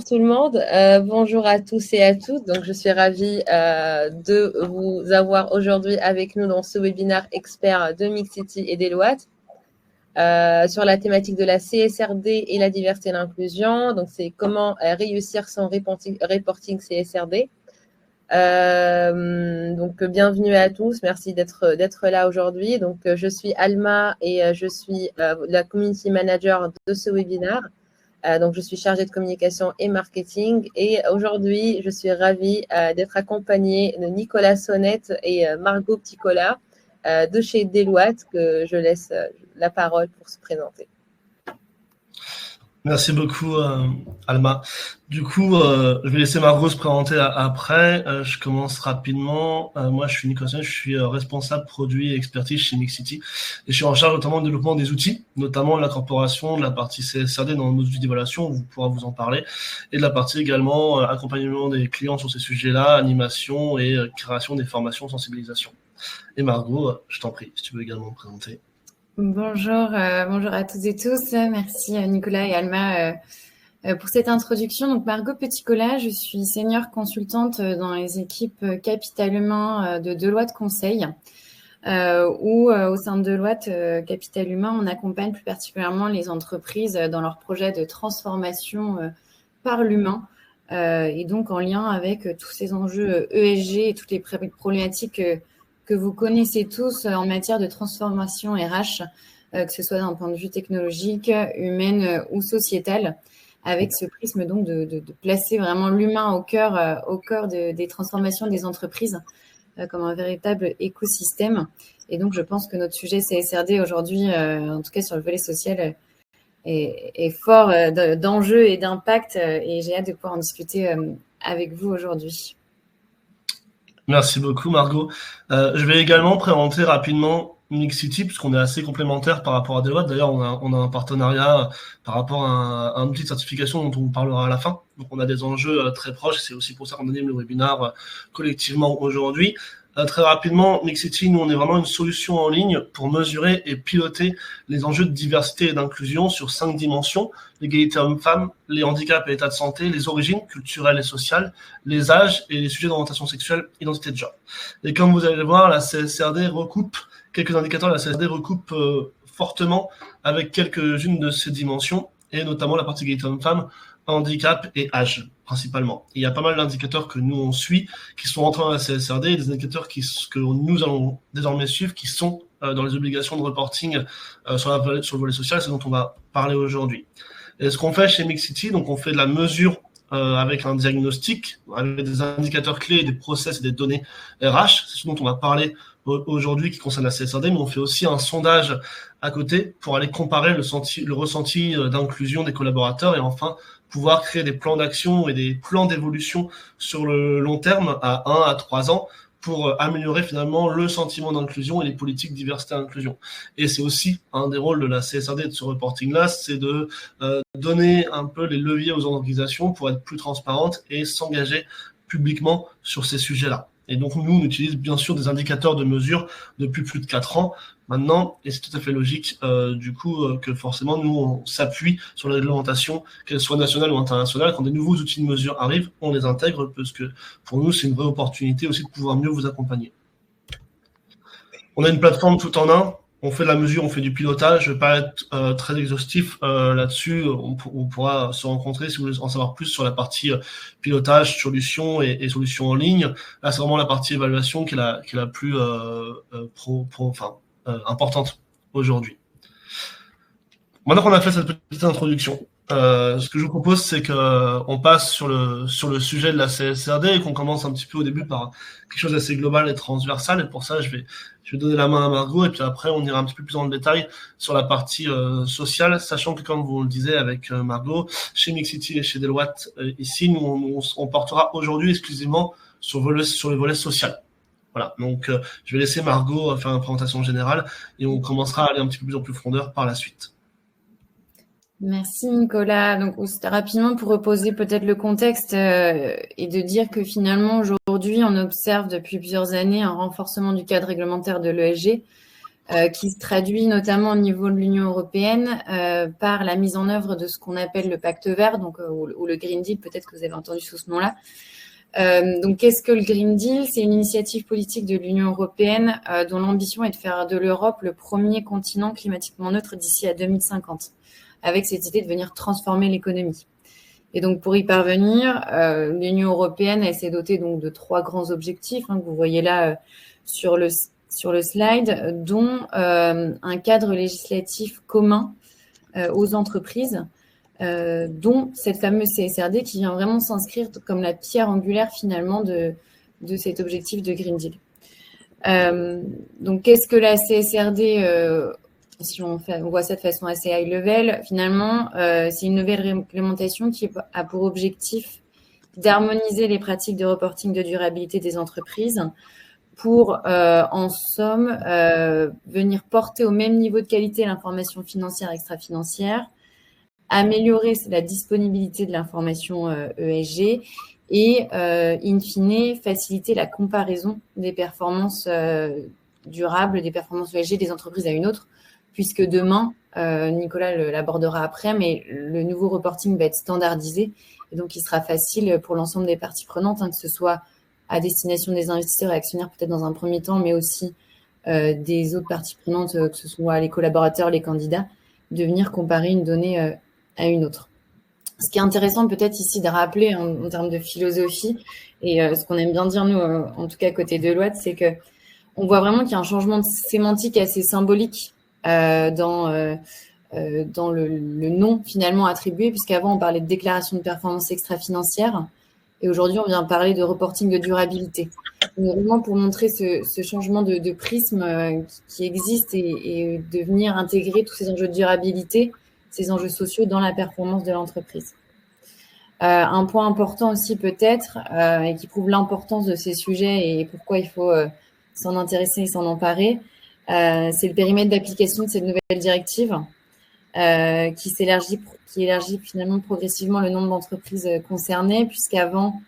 tout le monde, bonjour à tous et à toutes. Donc, je suis ravie de vous avoir aujourd'hui avec nous dans ce webinaire expert de Mixity et Deloitte sur la thématique de la CSRD et la diversité et l'inclusion. Donc, c'est comment réussir son reporting CSRD. Donc, bienvenue à tous. Merci d'être là aujourd'hui. Donc, je suis Alma et je suis la community manager de ce webinaire. Donc, je suis chargée de communication et marketing. Et aujourd'hui, je suis ravie d'être accompagnée de Nicolas Sonnette et Margot Pticola de chez Deloitte, que je laisse la parole pour se présenter. Merci beaucoup, Alma. Du coup, je vais laisser Margot se présenter après. Je commence rapidement. Moi, je suis Nicolas Sonnette, je suis responsable produit et expertise chez Mixity. Et je suis en charge notamment du développement des outils, notamment de l'incorporation de la partie CSRD dans nos outils d'évaluation, on pourra vous en parler, et de la partie également accompagnement des clients sur ces sujets-là, animation et création des formations, sensibilisation. Et Margot, je t'en prie, si tu veux également me présenter. Bonjour à toutes et tous. Merci Nicolas et Alma pour cette introduction. Donc Margot Pticola, je suis senior consultante dans les équipes Capital Humain de Deloitte Conseil, où au sein de Deloitte Capital Humain, on accompagne plus particulièrement les entreprises dans leurs projets de transformation par l'humain, et donc en lien avec tous ces enjeux ESG et toutes les problématiques que vous connaissez tous en matière de transformation RH, que ce soit d'un point de vue technologique, humaine ou sociétal, avec ce prisme donc de placer vraiment l'humain au cœur des transformations des entreprises comme un véritable écosystème. Et donc, je pense que notre sujet CSRD aujourd'hui, en tout cas sur le volet social, est fort d'enjeux et d'impact, et j'ai hâte de pouvoir en discuter avec vous aujourd'hui. Merci beaucoup, Margot. Je vais également présenter rapidement Mixity, puisqu'on est assez complémentaires par rapport à Deloitte. D'ailleurs, on a un partenariat par rapport à un outil de certification dont on vous parlera à la fin. Donc, on a des enjeux très proches. C'est aussi pour ça qu'on anime le webinaire collectivement aujourd'hui. Très rapidement, Mixity, nous, on est vraiment une solution en ligne pour mesurer et piloter les enjeux de diversité et d'inclusion sur 5 dimensions: l'égalité homme-femme, les handicaps et l'état de santé, les origines culturelles et sociales, les âges et les sujets d'orientation sexuelle, identité de genre. Et comme vous allez le voir, la CSRD recoupe quelques indicateurs. La CSRD recoupe fortement avec quelques-unes de ces dimensions, et notamment la partie égalité homme-femme, handicap et âge, principalement. Il y a pas mal d'indicateurs que nous, on suit, qui sont entrés dans la CSRD, et des indicateurs que nous allons désormais suivre, qui sont dans les obligations de reporting sur le volet social, c'est dont on va parler aujourd'hui. Et ce qu'on fait chez Mixity, donc on fait de la mesure avec un diagnostic, avec des indicateurs clés, des process et des données RH, c'est ce dont on va parler aujourd'hui qui concerne la CSRD, mais on fait aussi un sondage à côté pour aller comparer le ressenti d'inclusion des collaborateurs, et enfin pouvoir créer des plans d'action et des plans d'évolution sur le long terme, à 1 à 3 ans, pour améliorer finalement le sentiment d'inclusion et les politiques diversité et inclusion. Et c'est aussi un des rôles de la CSRD et de ce reporting-là, c'est de donner un peu les leviers aux organisations pour être plus transparentes et s'engager publiquement sur ces sujets-là. Et donc, nous, on utilise bien sûr des indicateurs de mesure depuis plus de 4 ans maintenant, et c'est tout à fait logique, que forcément, nous, on s'appuie sur la réglementation, qu'elle soit nationale ou internationale. Quand des nouveaux outils de mesure arrivent, on les intègre, parce que pour nous, c'est une vraie opportunité aussi de pouvoir mieux vous accompagner. On a une plateforme tout en un. On fait de la mesure, on fait du pilotage. Je ne vais pas être très exhaustif là-dessus. On pourra se rencontrer si vous voulez en savoir plus sur la partie pilotage, solutions et solutions en ligne. Là, c'est vraiment la partie évaluation qui est la plus importante aujourd'hui. Maintenant qu'on a fait cette petite introduction, ce que je vous propose, c'est qu'on passe sur le sujet de la CSRD et qu'on commence un petit peu au début par quelque chose d'assez global et transversal. Et pour ça, je vais donner la main à Margot, et puis après, on ira un petit peu plus dans le détail sur la partie sociale, sachant que, comme vous le disiez avec Margot, chez Mixity et chez Deloitte, ici, nous, on portera aujourd'hui exclusivement sur le volet social. Voilà, donc je vais laisser Margot faire une présentation générale, et on commencera à aller un petit peu plus en profondeur par la suite. Merci Nicolas. Donc rapidement pour reposer peut-être le contexte et de dire que finalement aujourd'hui on observe depuis plusieurs années un renforcement du cadre réglementaire de l'ESG, qui se traduit notamment au niveau de l'Union européenne par la mise en œuvre de ce qu'on appelle le pacte vert, donc, ou le Green Deal, peut-être que vous avez entendu sous ce nom-là. Donc, qu'est-ce que le Green Deal? C'est une initiative politique de l'Union européenne dont l'ambition est de faire de l'Europe le premier continent climatiquement neutre d'ici à 2050, avec cette idée de venir transformer l'économie. Et donc, pour y parvenir, l'Union européenne, elle s'est dotée donc de 3 grands objectifs que vous voyez là sur le slide, dont un cadre législatif commun aux entreprises, dont cette fameuse CSRD qui vient vraiment s'inscrire comme la pierre angulaire finalement de cet objectif de Green Deal. Donc, qu'est-ce que la CSRD si on voit ça de façon assez high level, finalement, c'est une nouvelle réglementation qui a pour objectif d'harmoniser les pratiques de reporting de durabilité des entreprises pour, en somme, venir porter au même niveau de qualité l'information financière et extra-financière, améliorer la disponibilité de l'information ESG et, in fine, faciliter la comparaison des performances durables, des performances ESG des entreprises à une autre, puisque demain, Nicolas l'abordera après, mais le nouveau reporting va être standardisé et donc il sera facile pour l'ensemble des parties prenantes, que ce soit à destination des investisseurs et actionnaires peut-être dans un premier temps, mais aussi des autres parties prenantes, que ce soit les collaborateurs, les candidats, de venir comparer une donnée à une autre. Ce qui est intéressant peut-être ici de rappeler en termes de philosophie, et ce qu'on aime bien dire nous, en tout cas côté Deloitte, c'est que on voit vraiment qu'il y a un changement de sémantique assez symbolique dans le nom finalement attribué, puisqu'avant on parlait de déclaration de performance extra-financière et aujourd'hui on vient parler de reporting de durabilité. Donc, vraiment pour montrer ce changement de prisme qui existe et de venir intégrer tous ces enjeux de durabilité, ces enjeux sociaux dans la performance de l'entreprise. Un point important aussi peut-être et qui prouve l'importance de ces sujets et pourquoi il faut s'en intéresser et s'en emparer, c'est le périmètre d'application de cette nouvelle directive qui élargit finalement progressivement le nombre d'entreprises concernées, puisqu'avant,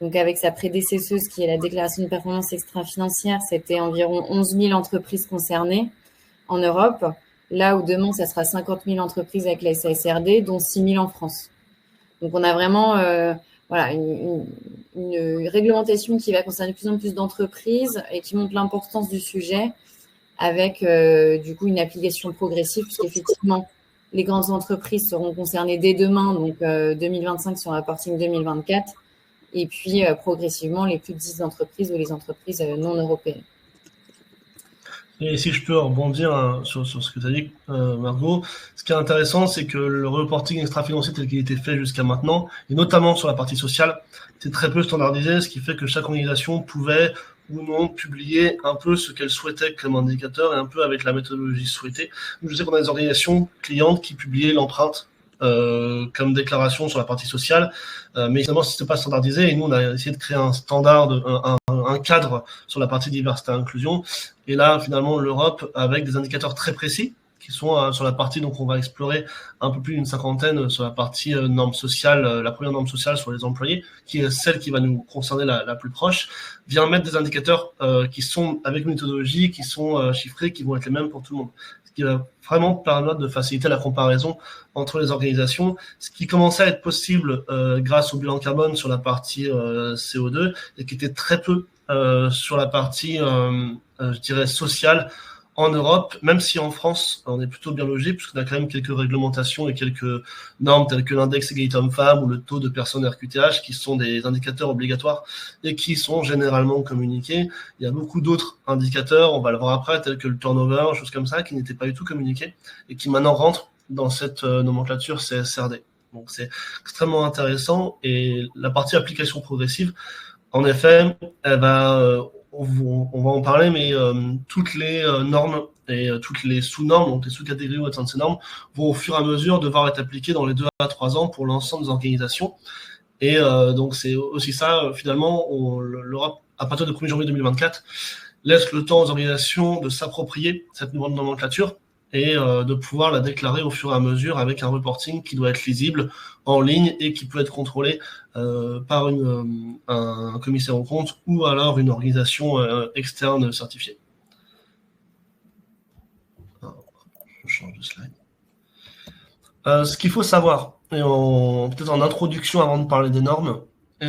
donc avec sa prédécesseuse qui est la déclaration de performance extra-financière, c'était environ 11 000 entreprises concernées en Europe, là où demain, ça sera 50 000 entreprises avec la CSRD, dont 6 000 en France. Donc, on a vraiment une réglementation qui va concerner de plus en plus d'entreprises et qui montre l'importance du sujet avec du coup une application progressive, puisqu'effectivement, les grandes entreprises seront concernées dès demain, donc 2025 sur reporting 2024, et puis progressivement les plus petites entreprises ou les entreprises non européennes. Et si je peux rebondir sur ce que tu as dit, Margot, ce qui est intéressant, c'est que le reporting extra-financier tel qu'il était fait jusqu'à maintenant, et notamment sur la partie sociale, c'est très peu standardisé, ce qui fait que chaque organisation pouvait ou non publier un peu ce qu'elle souhaitait comme indicateur et un peu avec la méthodologie souhaitée. Je sais qu'on a des organisations clientes qui publiaient l'empreinte comme déclaration sur la partie sociale, mais finalement c'était pas standardisé et nous on a essayé de créer un standard, un cadre sur la partie diversité et inclusion, et là finalement l'Europe avec des indicateurs très précis qui sont sur la partie, donc on va explorer un peu plus d'une 50aine sur la partie norme sociale, la première norme sociale sur les employés, qui est celle qui va nous concerner la plus proche, vient mettre des indicateurs qui sont avec une méthodologie, qui sont chiffrés, qui vont être les mêmes pour tout le monde. Ce qui va vraiment permettre de faciliter la comparaison entre les organisations, ce qui commençait à être possible grâce au bilan carbone sur la partie CO2 et qui était très peu sur la partie, je dirais, sociale en Europe, même si en France, on est plutôt bien logé, puisqu'on a quand même quelques réglementations et quelques normes telles que l'index égalité homme-femme ou le taux de personnes RQTH, qui sont des indicateurs obligatoires et qui sont généralement communiqués. Il y a beaucoup d'autres indicateurs, on va le voir après, tels que le turnover, choses comme ça, qui n'étaient pas du tout communiqués et qui maintenant rentrent dans cette nomenclature CSRD. Donc c'est extrêmement intéressant, et la partie application progressive, en effet, elle va... on va en parler, mais toutes les normes et toutes les sous-normes, donc les sous-catégories au sein de ces normes, vont au fur et à mesure devoir être appliquées dans les 2 à 3 ans pour l'ensemble des organisations. Et donc c'est aussi ça, finalement, l'Europe, à partir du 1er janvier 2024, laisse le temps aux organisations de s'approprier cette nouvelle nomenclature et de pouvoir la déclarer au fur et à mesure avec un reporting qui doit être lisible en ligne et qui peut être contrôlé par un commissaire aux comptes ou alors une organisation externe certifiée. Je change de slide. Ce qu'il faut savoir, et peut-être en introduction avant de parler des normes,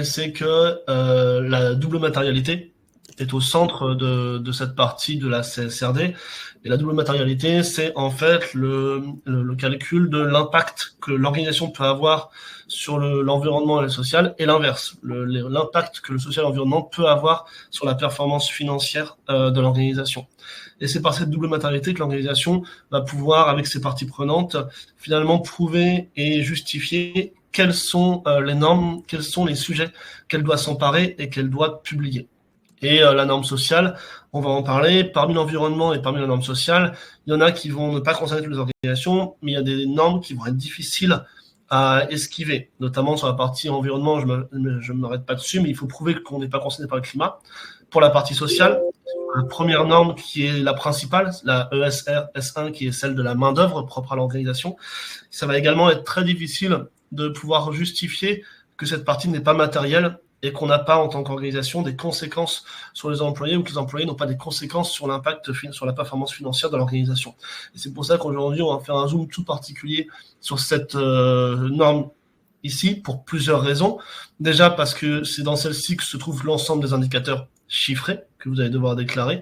c'est que la double matérialité est au centre de cette partie de la CSRD. Et la double matérialité, c'est en fait le calcul de l'impact que l'organisation peut avoir sur l'environnement et le social, et l'inverse, l'impact que le social et l'environnement peut avoir sur la performance financière de l'organisation. Et c'est par cette double matérialité que l'organisation va pouvoir, avec ses parties prenantes, finalement prouver et justifier quelles sont les normes, quels sont les sujets qu'elle doit s'emparer et qu'elle doit publier. Et la norme sociale, on va en parler. Parmi l'environnement et parmi la norme sociale, il y en a qui vont ne pas concerner toutes les organisations, mais il y a des normes qui vont être difficiles à esquiver, notamment sur la partie environnement. Je ne m'arrête pas dessus, mais il faut prouver qu'on n'est pas concerné par le climat. Pour la partie sociale, la première norme qui est la principale, la ESR S1, qui est celle de la main-d'œuvre propre à l'organisation, ça va également être très difficile de pouvoir justifier que cette partie n'est pas matérielle et qu'on n'a pas en tant qu'organisation des conséquences sur les employés, ou que les employés n'ont pas des conséquences sur l'impact, sur la performance financière de l'organisation. Et c'est pour ça qu'aujourd'hui, on va faire un zoom tout particulier sur cette norme ici, pour plusieurs raisons. Déjà parce que c'est dans celle-ci que se trouve l'ensemble des indicateurs chiffrés que vous allez devoir déclarer,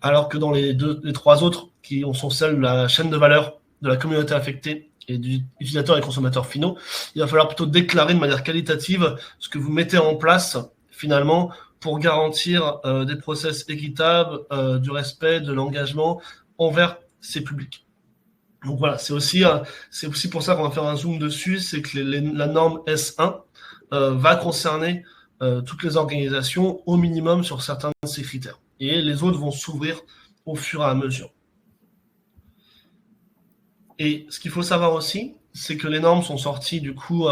alors que dans les trois autres, qui sont celles de la chaîne de valeur, de la communauté affectée et du utilisateur et consommateurs finaux, il va falloir plutôt déclarer de manière qualitative ce que vous mettez en place finalement pour garantir des process équitables, du respect, de l'engagement envers ces publics. Donc voilà, c'est aussi pour ça qu'on va faire un zoom dessus, c'est que la norme S1 va concerner toutes les organisations au minimum sur certains de ces critères. Et les autres vont s'ouvrir au fur et à mesure. Et ce qu'il faut savoir aussi, c'est que les normes sont sorties du coup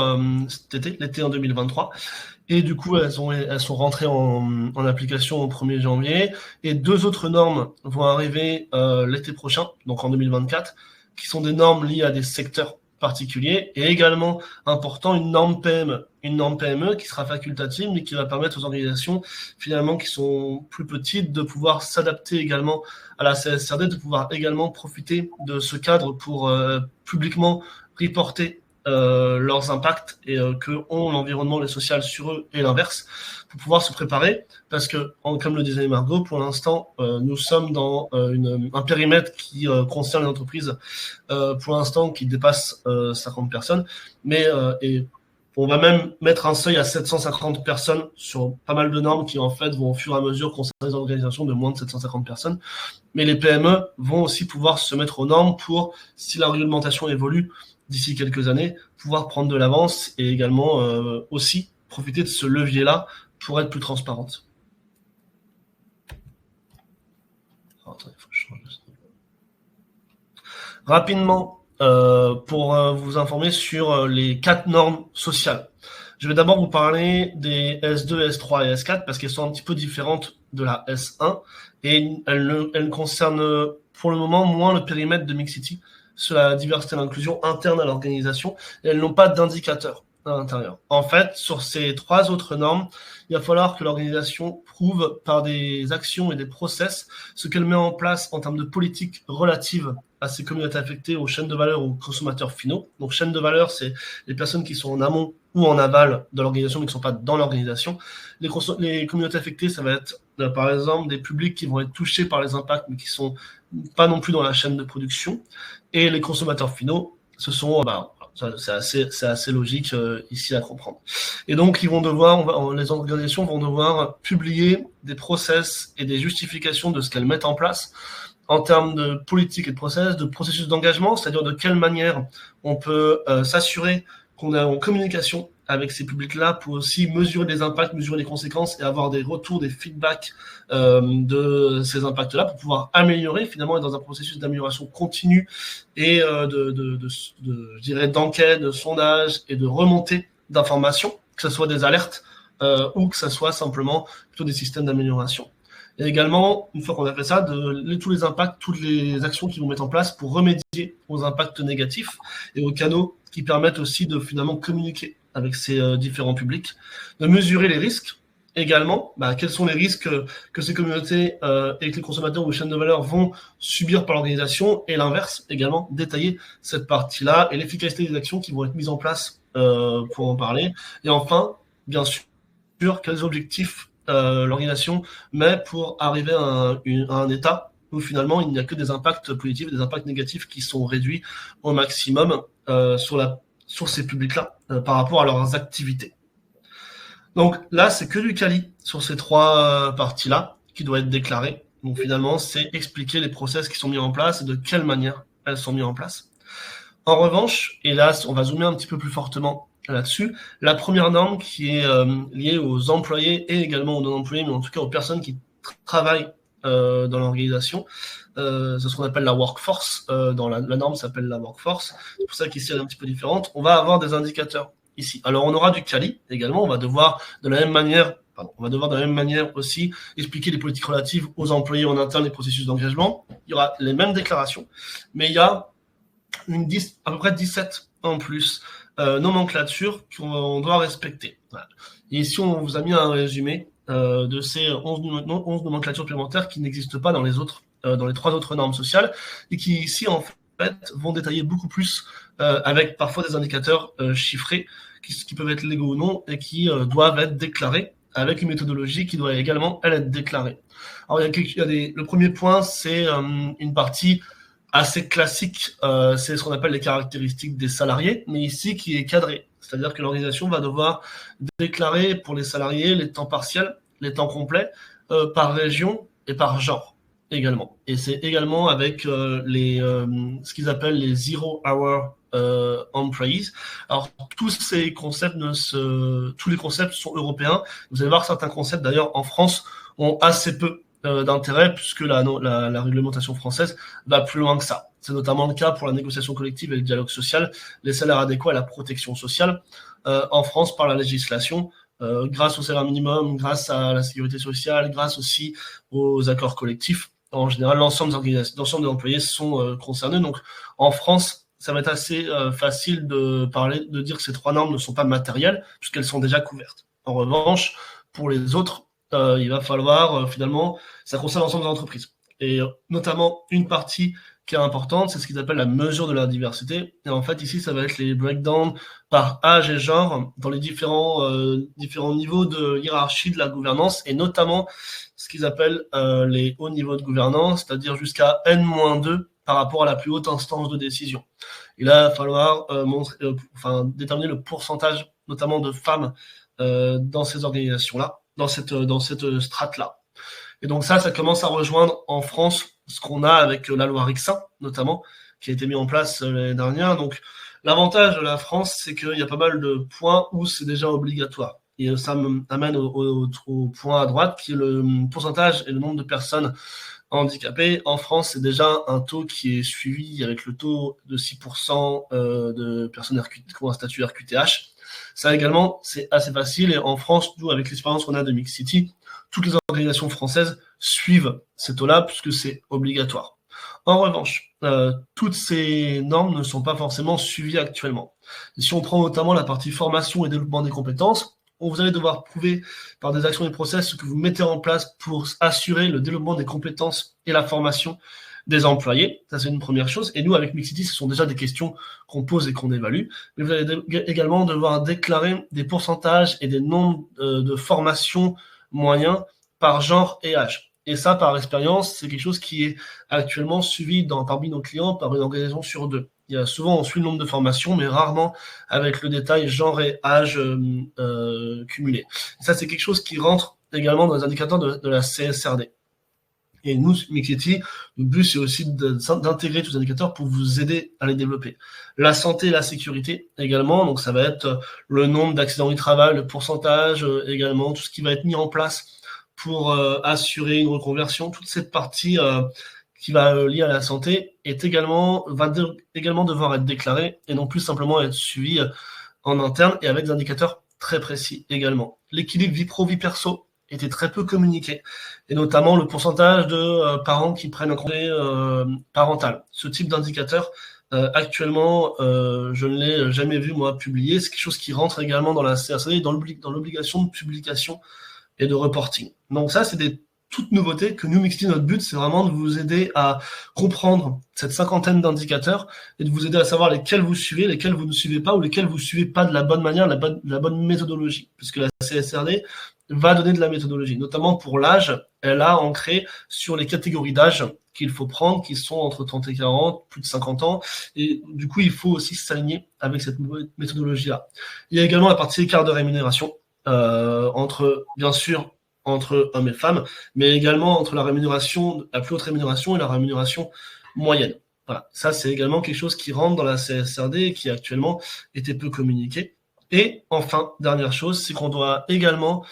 l'été en 2023, et du coup elles sont rentrées en application au 1er janvier, et 2 autres normes vont arriver l'été prochain, donc en 2024, qui sont des normes liées à des secteurs particuliers, et également important, une norme PME qui sera facultative, mais qui va permettre aux organisations finalement qui sont plus petites de pouvoir s'adapter également à la CSRD, de pouvoir également profiter de ce cadre pour publiquement reporter leurs impacts et que ont l'environnement et le social sur eux, et l'inverse, pour pouvoir se préparer, parce que, comme le disait Margot, pour l'instant, nous sommes dans un périmètre qui concerne les entreprises, pour l'instant, qui dépasse 50 personnes, mais et on va même mettre un seuil à 750 personnes sur pas mal de normes qui, en fait, vont au fur et à mesure concerner les organisations de moins de 750 personnes. Mais les PME vont aussi pouvoir se mettre aux normes pour, si la réglementation évolue d'ici quelques années, pouvoir prendre de l'avance et également aussi profiter de ce levier-là pour être plus transparente. Attendez, faut que je change de slide. Rapidement, pour vous informer sur les 4 normes sociales. Je vais d'abord vous parler des S2, S3 et S4 parce qu'elles sont un petit peu différentes de la S1 et elles concernent pour le moment moins le périmètre de Mixity sur la diversité et l'inclusion interne à l'organisation, et elles n'ont pas d'indicateur à l'intérieur. En fait, sur ces 3 autres normes, il va falloir que l'organisation prouve par des actions et des process ce qu'elle met en place en termes de politique relative à ces communautés affectées, aux chaînes de valeur, aux consommateurs finaux. Donc, chaîne de valeur, c'est les personnes qui sont en amont ou en aval de l'organisation, mais qui ne sont pas dans l'organisation. Les communautés affectées, ça va être, par exemple, des publics qui vont être touchés par les impacts, mais qui ne sont pas non plus dans la chaîne de production. Et les consommateurs finaux, ce sont, c'est assez logique ici à comprendre. Et donc, les organisations vont devoir publier des process et des justifications de ce qu'elles mettent en place en termes de politique et de process, de processus d'engagement, c'est-à-dire de quelle manière on peut s'assurer qu'on est en communication avec ces publics-là pour aussi mesurer les impacts, mesurer les conséquences et avoir des retours, des feedbacks de ces impacts-là pour pouvoir améliorer, finalement, être dans un processus d'amélioration continue et je dirais, d'enquête, de sondage et de remontée d'informations, que ce soit des alertes ou que ce soit simplement plutôt des systèmes d'amélioration. Et également, une fois qu'on a fait ça, tous les impacts, toutes les actions qu'ils vont mettre en place pour remédier aux impacts négatifs et aux canaux qui permettent aussi de finalement communiquer avec ces différents publics, de mesurer les risques également, quels sont les risques que ces communautés et que les consommateurs ou les chaînes de valeur vont subir par l'organisation, et l'inverse également, détailler cette partie-là et l'efficacité des actions qui vont être mises en place pour en parler. Et enfin, bien sûr, quels objectifs l'organisation met pour arriver à un état où finalement il n'y a que des impacts positifs et des impacts négatifs qui sont réduits au maximum sur ces publics-là par rapport à leurs activités. Donc là, c'est que du quali sur ces trois parties-là qui doit être déclaré. Donc finalement, c'est expliquer les process qui sont mis en place et de quelle manière elles sont mises en place. En revanche, et là, on va zoomer un petit peu plus fortement là-dessus, la première norme qui est liée aux employés et également aux non-employés, mais en tout cas aux personnes qui travaillent dans l'organisation, c'est ce qu'on appelle la workforce. Dans la norme s'appelle la workforce. C'est pour ça qu'ici, elle est un petit peu différente. On va avoir des indicateurs ici. Alors, on aura du quali également. On va devoir de la même manière aussi expliquer les politiques relatives aux employés en interne, les processus d'engagement. Il y aura les mêmes déclarations, mais il y a à peu près 17 en plus nomenclatures qu'on doit respecter. Voilà. Et ici, on vous a mis un résumé de ces 11 nomenclatures supplémentaires qui n'existent pas dans les trois autres normes sociales et qui ici, en fait, vont détailler beaucoup plus avec parfois des indicateurs chiffrés qui peuvent être légaux ou non et qui doivent être déclarés avec une méthodologie qui doit également, elle, être déclarée. Alors, le premier point, c'est une partie assez classique, c'est ce qu'on appelle les caractéristiques des salariés, mais ici qui est cadré. C'est-à-dire que l'organisation va devoir déclarer pour les salariés les temps partiels, les temps complets, par région et par genre également. Et c'est également avec ce qu'ils appellent les zero hour employees. Alors tous les concepts sont européens. Vous allez voir certains concepts d'ailleurs en France ont assez peu d'intérêt puisque la réglementation française va plus loin que ça. C'est notamment le cas pour la négociation collective et le dialogue social, les salaires adéquats et la protection sociale. En France, par la législation, grâce au salaire minimum, grâce à la sécurité sociale, grâce aussi aux accords collectifs, en général, l'ensemble des employés sont concernés. Donc, en France, ça va être assez facile de dire que ces trois normes ne sont pas matérielles, puisqu'elles sont déjà couvertes. En revanche, pour les autres, il va falloir finalement, ça concerne l'ensemble des entreprises. Et notamment, une partie qui est importante, c'est ce qu'ils appellent la mesure de la diversité. Et en fait, ici, ça va être les breakdowns par âge et genre dans les différents niveaux de hiérarchie de la gouvernance, et notamment ce qu'ils appellent les hauts niveaux de gouvernance, c'est-à-dire jusqu'à N-2 par rapport à la plus haute instance de décision. Et là, il va falloir déterminer le pourcentage, notamment de femmes dans ces organisations-là, dans cette strate-là. Et donc ça commence à rejoindre en France ce qu'on a avec la loi Rixin, notamment, qui a été mis en place l'année dernière. Donc l'avantage de la France, c'est qu'il y a pas mal de points où c'est déjà obligatoire. Et ça m'amène au point à droite, qui est le pourcentage et le nombre de personnes handicapées. En France, c'est déjà un taux qui est suivi avec le taux de 6% de personnes qui ont un statut RQTH. Ça également, c'est assez facile. Et en France, nous, avec l'expérience qu'on a de Mix City, toutes les organisations françaises suivent ces taux-là puisque c'est obligatoire. En revanche, toutes ces normes ne sont pas forcément suivies actuellement. Et si on prend notamment la partie formation et développement des compétences, vous allez devoir prouver par des actions et process ce que vous mettez en place pour assurer le développement des compétences et la formation des employés. Ça, c'est une première chose. Et nous, avec Mix City, ce sont déjà des questions qu'on pose et qu'on évalue. Mais vous allez également devoir déclarer des pourcentages et des nombres de formations moyens par genre et âge. Et ça, par expérience, c'est quelque chose qui est actuellement suivi parmi nos clients par une organisation sur 2. Il y a souvent, on suit le nombre de formations, mais rarement avec le détail genre et âge cumulé. Et ça, c'est quelque chose qui rentre également dans les indicateurs de la CSRD. Et nous, Mix City, le but, c'est aussi d'intégrer tous les indicateurs pour vous aider à les développer. La santé et la sécurité également, donc ça va être le nombre d'accidents du travail, le pourcentage également, tout ce qui va être mis en place pour assurer une reconversion. Toute cette partie qui va lier à la santé va également devoir être déclarée et non plus simplement être suivie en interne et avec des indicateurs très précis également. L'équilibre vie pro-vie perso était très peu communiqué, et notamment le pourcentage de parents qui prennent un congé parental. Ce type d'indicateur, actuellement, je ne l'ai jamais vu, moi, publié. C'est quelque chose qui rentre également dans la CSRD, dans l'obligation de publication et de reporting. Donc ça, c'est des toutes nouveautés que nous, Mixity, notre but, c'est vraiment de vous aider à comprendre cette cinquantaine d'indicateurs et de vous aider à savoir lesquels vous suivez, lesquels vous ne suivez pas ou lesquels vous suivez pas de la bonne manière, de la bonne méthodologie, puisque la CSRD va donner de la méthodologie, notamment pour l'âge. Elle a ancré sur les catégories d'âge qu'il faut prendre, qui sont entre 30 et 40, plus de 50 ans, et du coup, il faut aussi s'aligner avec cette méthodologie-là. Il y a également la partie écart de rémunération, bien sûr, entre hommes et femmes, mais également entre la plus haute rémunération et la rémunération moyenne. Voilà. Ça, c'est également quelque chose qui rentre dans la CSRD et qui actuellement était peu communiqué. Et enfin, dernière chose, c'est qu'on doit également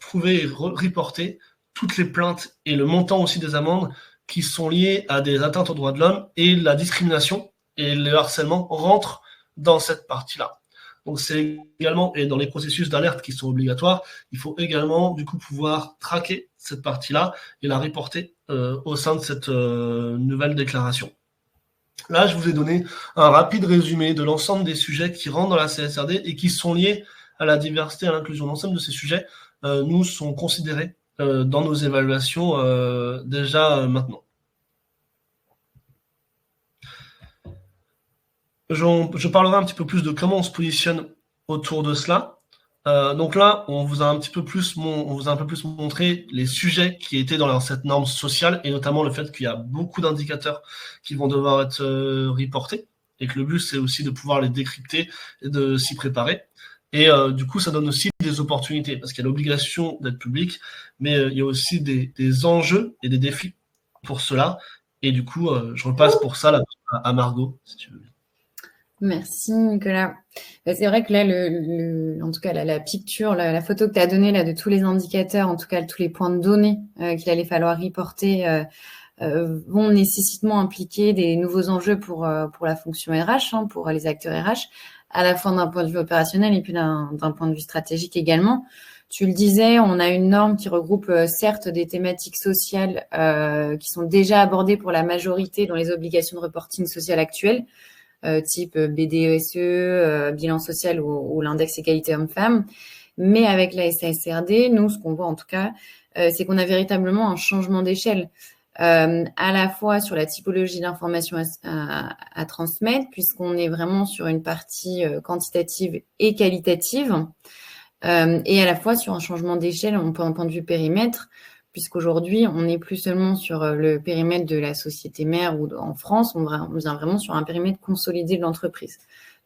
prouver et reporter toutes les plaintes et le montant aussi des amendes qui sont liées à des atteintes aux droits de l'homme, et la discrimination et le harcèlement rentrent dans cette partie-là. Donc c'est également, et dans les processus d'alerte qui sont obligatoires, il faut également du coup pouvoir traquer cette partie-là et la reporter au sein de cette nouvelle déclaration. Là, je vous ai donné un rapide résumé de l'ensemble des sujets qui rentrent dans la CSRD et qui sont liés à la diversité et à l'inclusion. L'ensemble de ces sujets nous sont considérés dans nos évaluations déjà maintenant. Je parlerai un petit peu plus de comment on se positionne autour de cela. Donc là, on vous a un peu plus montré les sujets qui étaient dans cette norme sociale, et notamment le fait qu'il y a beaucoup d'indicateurs qui vont devoir être reportés, et que le but, c'est aussi de pouvoir les décrypter et de s'y préparer. Et du coup, ça donne aussi des opportunités, parce qu'il y a l'obligation d'être public, mais il y a aussi des enjeux et des défis pour cela. Et du coup, je repasse pour ça là, à Margot, si tu veux. Merci Nicolas. C'est vrai que là, en tout cas, la picture, la photo que tu as donnée là, de tous les indicateurs, en tout cas tous les points de données qu'il allait falloir reporter, vont nécessitement impliquer des nouveaux enjeux pour la fonction RH, pour les acteurs RH, à la fois d'un point de vue opérationnel et puis d'un point de vue stratégique également. Tu le disais, on a une norme qui regroupe certes des thématiques sociales qui sont déjà abordées pour la majorité dans les obligations de reporting social actuelles, type BDESE, bilan social ou l'index égalité homme-femme. Mais avec la SASRD, nous, ce qu'on voit en tout cas, c'est qu'on a véritablement un changement d'échelle, à la fois sur la typologie d'informations à transmettre, puisqu'on est vraiment sur une partie quantitative et qualitative, et à la fois sur un changement d'échelle d'un point de vue périmètre, puisqu'aujourd'hui, on n'est plus seulement sur le périmètre de la société mère ou en France, on vient vraiment sur un périmètre consolidé de l'entreprise.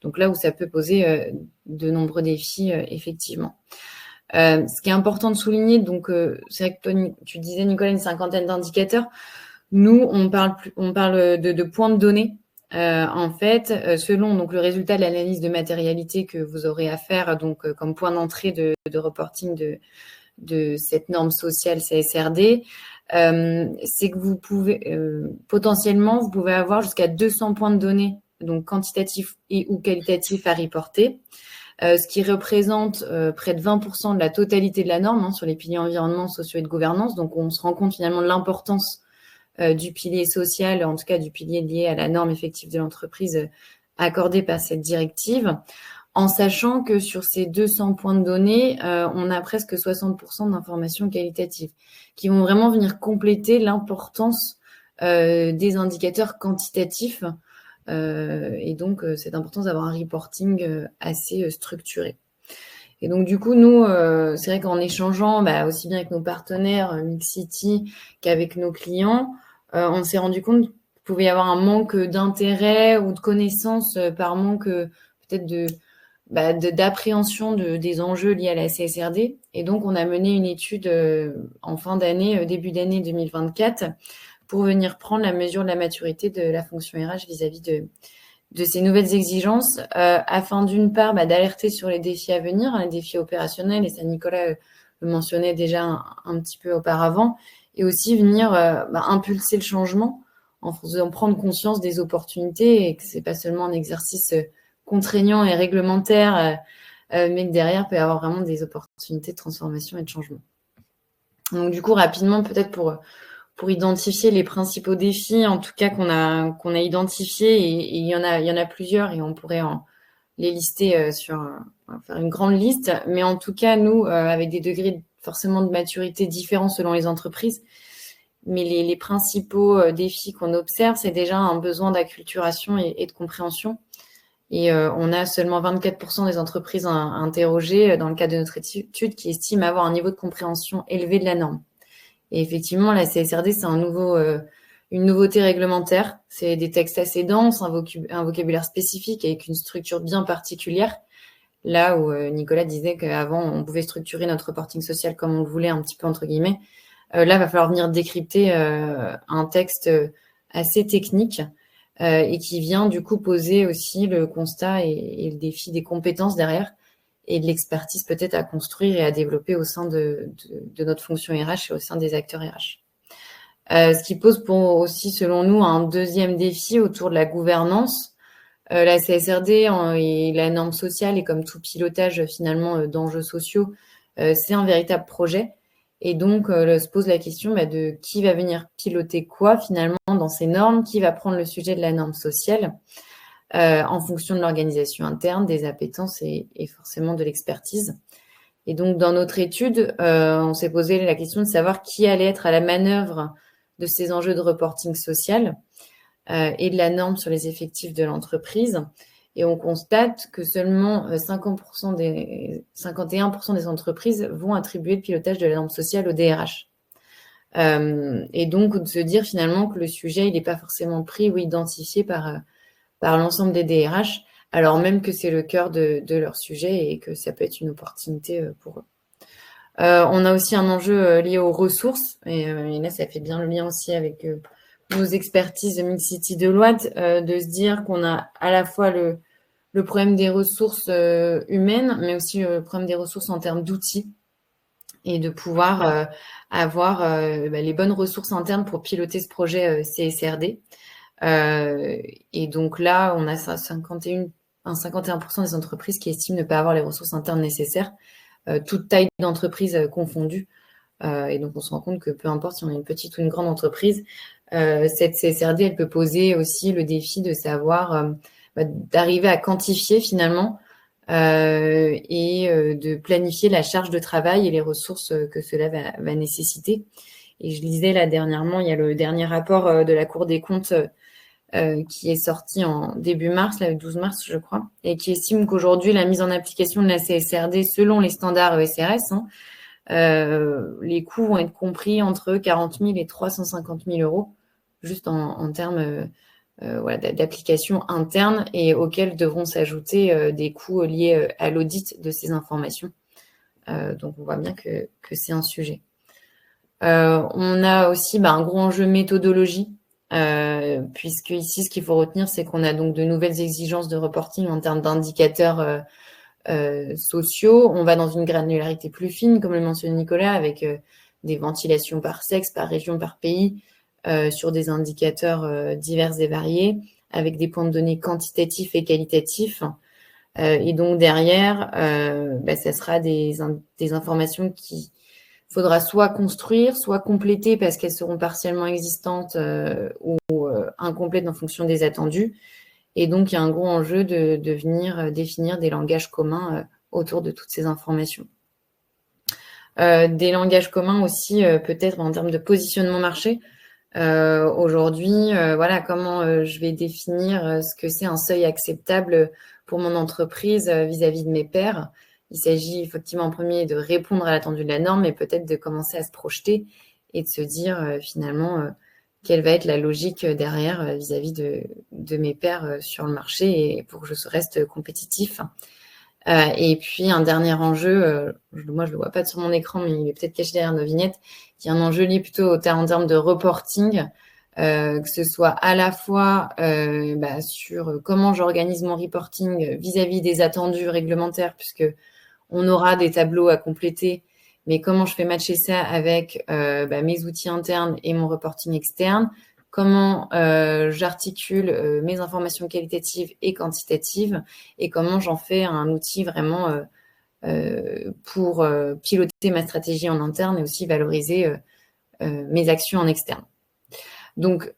Donc là où ça peut poser de nombreux défis, effectivement. Ce qui est important de souligner, donc c'est vrai que toi, tu disais, Nicolas, une cinquantaine d'indicateurs. Nous, on parle de points de données. En fait, selon donc le résultat de l'analyse de matérialité que vous aurez à faire, donc comme point d'entrée de reporting de cette norme sociale CSRD, c'est que vous pouvez potentiellement, vous pouvez avoir jusqu'à 200 points de données, donc quantitatifs et ou qualitatifs à reporter, ce qui représente près de 20% de la totalité de la norme sur les piliers environnement, sociaux et de gouvernance. Donc, on se rend compte finalement de l'importance du pilier social, en tout cas du pilier lié à la norme effective de l'entreprise accordée par cette directive, en sachant que sur ces 200 points de données, on a presque 60% d'informations qualitatives qui vont vraiment venir compléter l'importance des indicateurs quantitatifs et donc cette importance d'avoir un reporting assez structuré. Et donc, du coup, nous, c'est vrai qu'en échangeant aussi bien avec nos partenaires Mixity qu'avec nos clients, on s'est rendu compte qu'il pouvait y avoir un manque d'intérêt ou de connaissances par manque peut-être d'appréhension des enjeux liés à la CSRD. Et donc, on a mené une étude en fin d'année, début d'année 2024, pour venir prendre la mesure de la maturité de la fonction RH vis-à-vis de ces nouvelles exigences, afin d'une part d'alerter sur les défis à venir, les défis opérationnels, et ça Nicolas le mentionnait déjà un petit peu auparavant, et aussi venir impulser le changement en faisant prendre conscience des opportunités et que c'est pas seulement un exercice contraignant et réglementaire, mais que derrière peut y avoir vraiment des opportunités de transformation et de changement. Donc du coup, rapidement, peut-être pour identifier les principaux défis, en tout cas qu'on a identifiés, et il y en a plusieurs, et on pourrait les lister faire une grande liste. Mais en tout cas, nous, avec des degrés forcément de maturité différents selon les entreprises. Mais les principaux défis qu'on observe, c'est déjà un besoin d'acculturation et de compréhension. Et on a seulement 24% des entreprises interrogées dans le cadre de notre étude qui estiment avoir un niveau de compréhension élevé de la norme. Et effectivement, la CSRD, c'est une nouveauté réglementaire. C'est des textes assez denses, un vocabulaire spécifique avec une structure bien particulière. Là où Nicolas disait qu'avant, on pouvait structurer notre reporting social comme on le voulait, un petit peu entre guillemets. Là, il va falloir venir décrypter un texte assez technique et qui vient du coup poser aussi le constat et le défi des compétences derrière et de l'expertise peut-être à construire et à développer au sein de notre fonction RH et au sein des acteurs RH. Ce qui pose aussi, selon nous, un deuxième défi autour de la gouvernance. La CSRD et la norme sociale, et comme tout pilotage finalement d'enjeux sociaux, c'est un véritable projet. Et donc, se pose la question de qui va venir piloter quoi finalement dans ces normes, qui va prendre le sujet de la norme sociale en fonction de l'organisation interne, des appétences et forcément de l'expertise. Et donc, dans notre étude, on s'est posé la question de savoir qui allait être à la manœuvre de ces enjeux de reporting social et de la norme sur les effectifs de l'entreprise. Et on constate que seulement 51% des entreprises vont attribuer le pilotage de la norme sociale au DRH. Et donc, de se dire finalement que le sujet, il n'est pas forcément pris ou identifié par l'ensemble des DRH, alors même que c'est le cœur de leur sujet et que ça peut être une opportunité pour eux. On a aussi un enjeu lié aux ressources, et là, ça fait bien le lien aussi avec nos expertises de Mixity Deloitte, de se dire qu'on a à la fois le problème des ressources humaines, mais aussi le problème des ressources en termes d'outils, et de pouvoir avoir les bonnes ressources internes pour piloter ce projet CSRD. Et donc là, on a 51% des entreprises qui estiment ne pas avoir les ressources internes nécessaires, toute taille d'entreprise confondue. Et donc, on se rend compte que peu importe si on est une petite ou une grande entreprise, cette CSRD, elle peut poser aussi le défi de savoir, d'arriver à quantifier finalement et de planifier la charge de travail et les ressources que cela va nécessiter. Et je lisais là dernièrement, il y a le dernier rapport de la Cour des comptes qui est sorti en début mars, le 12 mars, je crois, et qui estime qu'aujourd'hui, la mise en application de la CSRD selon les standards ESRS, les coûts vont être compris entre 40 000 et 350 000 euros, juste en termes d'application interne, et auxquels devront s'ajouter des coûts liés à l'audit de ces informations. Donc, on voit bien que c'est un sujet. On a aussi un gros enjeu méthodologie, puisque ici, ce qu'il faut retenir, c'est qu'on a donc de nouvelles exigences de reporting en termes d'indicateurs sociaux. On va dans une granularité plus fine, comme le mentionne Nicolas, avec des ventilations par sexe, par région, par pays, sur des indicateurs divers et variés, avec des points de données quantitatifs et qualitatifs. Et donc derrière, ça sera des informations qu'il faudra soit construire, soit compléter parce qu'elles seront partiellement existantes ou incomplètes en fonction des attendus. Et donc, il y a un gros enjeu de venir définir des langages communs autour de toutes ces informations. Des langages communs aussi, peut-être en termes de positionnement marché. Aujourd'hui, comment je vais définir ce que c'est un seuil acceptable pour mon entreprise vis-à-vis de mes pairs. Il s'agit effectivement en premier de répondre à l'attendu de la norme, mais peut-être de commencer à se projeter et de se dire finalement quelle va être la logique derrière vis-à-vis de mes pairs sur le marché et pour que je reste compétitif. Et puis un dernier enjeu, moi je le vois pas sur mon écran, mais il est peut-être caché derrière nos vignettes, qui est un enjeu lié plutôt en termes de reporting, que ce soit à la fois sur comment j'organise mon reporting vis-à-vis des attendus réglementaires, puisque on aura des tableaux à compléter, mais comment je fais matcher ça avec mes outils internes et mon reporting externe, comment j'articule mes informations qualitatives et quantitatives et comment j'en fais un outil vraiment pour piloter ma stratégie en interne et aussi valoriser mes actions en externe. Donc,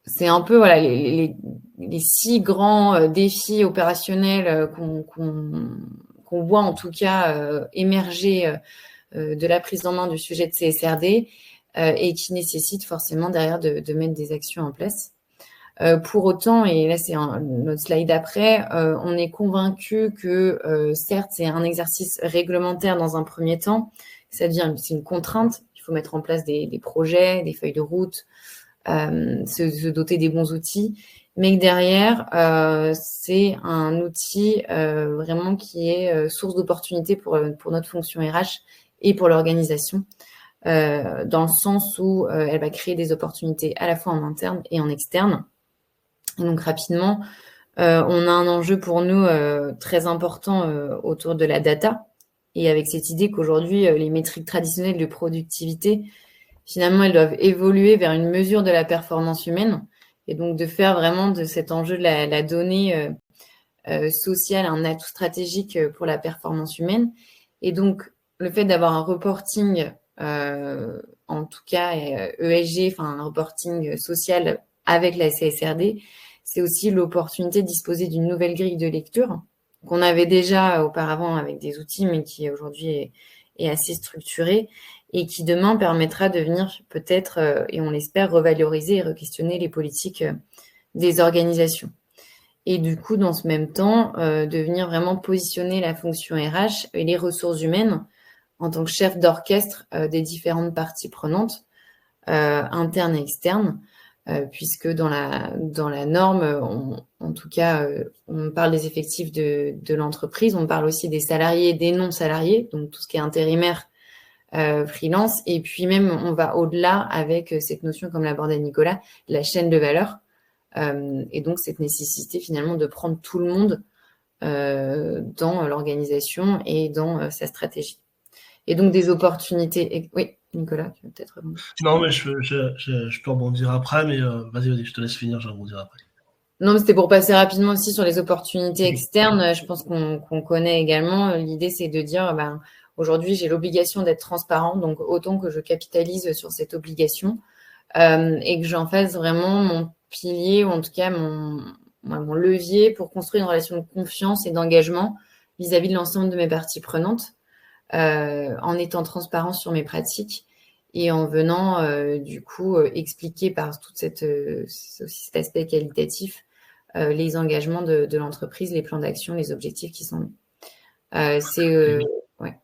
c'est un peu les 6 grands défis opérationnels qu'on voit en tout cas émerger de la prise en main du sujet de CSRD et qui nécessite forcément derrière de mettre des actions en place. Pour autant, et là c'est notre slide d'après, on est convaincu que certes c'est un exercice réglementaire dans un premier temps, c'est une contrainte, il faut mettre en place des projets, des feuilles de route, se doter des bons outils, mais que derrière c'est un outil vraiment qui est source d'opportunités pour notre fonction RH et pour l'organisation, dans le sens où elle va créer des opportunités à la fois en interne et en externe. Et donc rapidement, on a un enjeu pour nous très important autour de la data, et avec cette idée qu'aujourd'hui, les métriques traditionnelles de productivité, finalement, elles doivent évoluer vers une mesure de la performance humaine, et donc de faire vraiment de cet enjeu de la donnée sociale un atout stratégique pour la performance humaine. Et donc, le fait d'avoir un reporting, en tout cas ESG, enfin un reporting social avec la CSRD, c'est aussi l'opportunité de disposer d'une nouvelle grille de lecture qu'on avait déjà auparavant avec des outils, mais qui aujourd'hui est assez structurée et qui demain permettra de venir peut-être, et on l'espère, revaloriser et re-questionner les politiques des organisations. Et du coup, dans ce même temps, de venir vraiment positionner la fonction RH et les ressources humaines en tant que chef d'orchestre des différentes parties prenantes, internes et externes, puisque dans la norme, en tout cas, on parle des effectifs de l'entreprise, on parle aussi des salariés et des non-salariés, donc tout ce qui est intérimaire, freelance, et puis même on va au-delà avec cette notion, comme l'abordait Nicolas, la chaîne de valeur, et donc cette nécessité finalement de prendre tout le monde dans l'organisation et dans sa stratégie. Et donc des opportunités. Oui, Nicolas, tu veux peut-être rebondir. Non, mais je peux rebondir après, mais vas-y, je te laisse finir, je vais rebondir après. Non, mais c'était pour passer rapidement aussi sur les opportunités externes. Je pense qu'on connaît également. L'idée, c'est de dire, aujourd'hui, j'ai l'obligation d'être transparent, donc autant que je capitalise sur cette obligation et que j'en fasse vraiment mon pilier, ou en tout cas mon levier pour construire une relation de confiance et d'engagement vis-à-vis de l'ensemble de mes parties prenantes, en étant transparent sur mes pratiques et en venant du coup expliquer par tout cet aspect qualitatif les engagements de l'entreprise, les plans d'action, les objectifs qui sont mis. Ouais.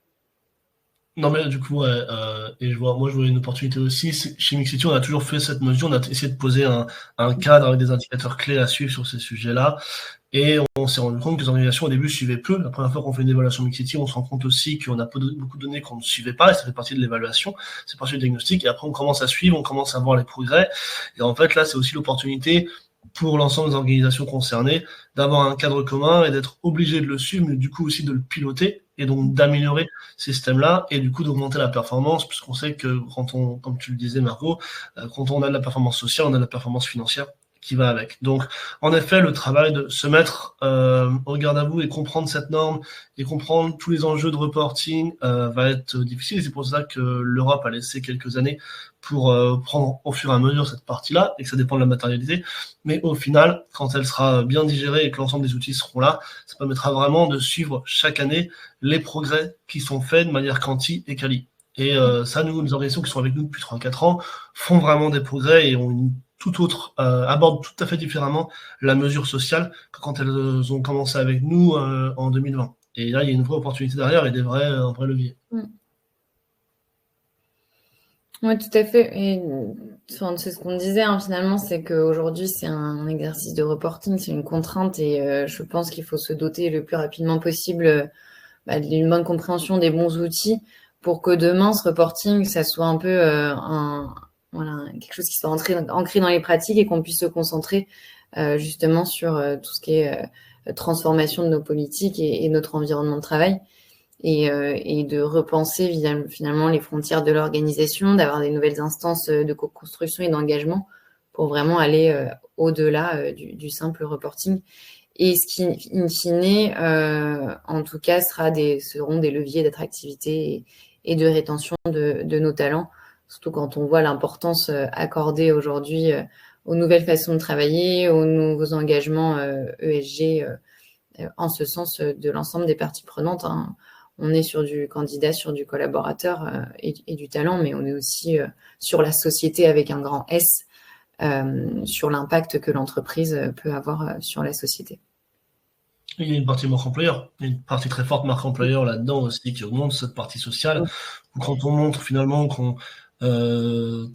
Non, mais du coup, et je vois une opportunité aussi. Chez Mixity, on a toujours fait cette mesure, on a essayé de poser un cadre avec des indicateurs clés à suivre sur ces sujets-là. Et on s'est rendu compte que les organisations, au début, suivaient peu. La première fois qu'on fait une évaluation Mixity, on se rend compte aussi qu'on a beaucoup de données qu'on ne suivait pas, et ça fait partie de l'évaluation, c'est partie du diagnostic. Et après, on commence à suivre, on commence à voir les progrès. Et en fait, là, c'est aussi l'opportunité pour l'ensemble des organisations concernées d'avoir un cadre commun et d'être obligé de le suivre, mais du coup aussi de le piloter et donc d'améliorer ces systèmes-là et du coup d'augmenter la performance, puisqu'on sait que comme tu le disais Margot, quand on a de la performance sociale, on a de la performance financière qui va avec. Donc, en effet, le travail de se mettre au garde à vous et comprendre cette norme et comprendre tous les enjeux de reporting va être difficile. Et c'est pour ça que l'Europe a laissé quelques années pour prendre au fur et à mesure cette partie-là, et que ça dépend de la matérialité. Mais au final, quand elle sera bien digérée et que l'ensemble des outils seront là, ça permettra vraiment de suivre chaque année les progrès qui sont faits de manière quanti et quali. Et ça, nous, les organisations qui sont avec nous depuis 3-4 ans, font vraiment des progrès et ont une tout autre, abordent tout à fait différemment la mesure sociale que quand elles ont commencé avec nous en 2020. Et là, il y a une vraie opportunité derrière et un vrai levier. Oui, tout à fait. Et c'est ce qu'on disait finalement, c'est qu'aujourd'hui, c'est un exercice de reporting, c'est une contrainte et je pense qu'il faut se doter le plus rapidement possible d'une bonne compréhension des bons outils pour que demain, ce reporting, ça soit un peu quelque chose qui soit ancré dans les pratiques et qu'on puisse se concentrer justement sur tout ce qui est transformation de nos politiques et notre environnement de travail. Et de repenser finalement les frontières de l'organisation, d'avoir des nouvelles instances de co-construction et d'engagement pour vraiment aller au-delà du simple reporting. Et ce qui, in fine, en tout cas, seront des leviers d'attractivité et de rétention de nos talents, surtout quand on voit l'importance accordée aujourd'hui aux nouvelles façons de travailler, aux nouveaux engagements ESG, en ce sens de l'ensemble des parties prenantes. on est sur du candidat, sur du collaborateur et du talent, mais on est aussi sur la société avec un grand S, sur l'impact que l'entreprise peut avoir sur la société. Il y a une partie marque employeur, il y a une partie très forte marque employeur là-dedans aussi qui augmente cette partie sociale. Quand on montre finalement qu'on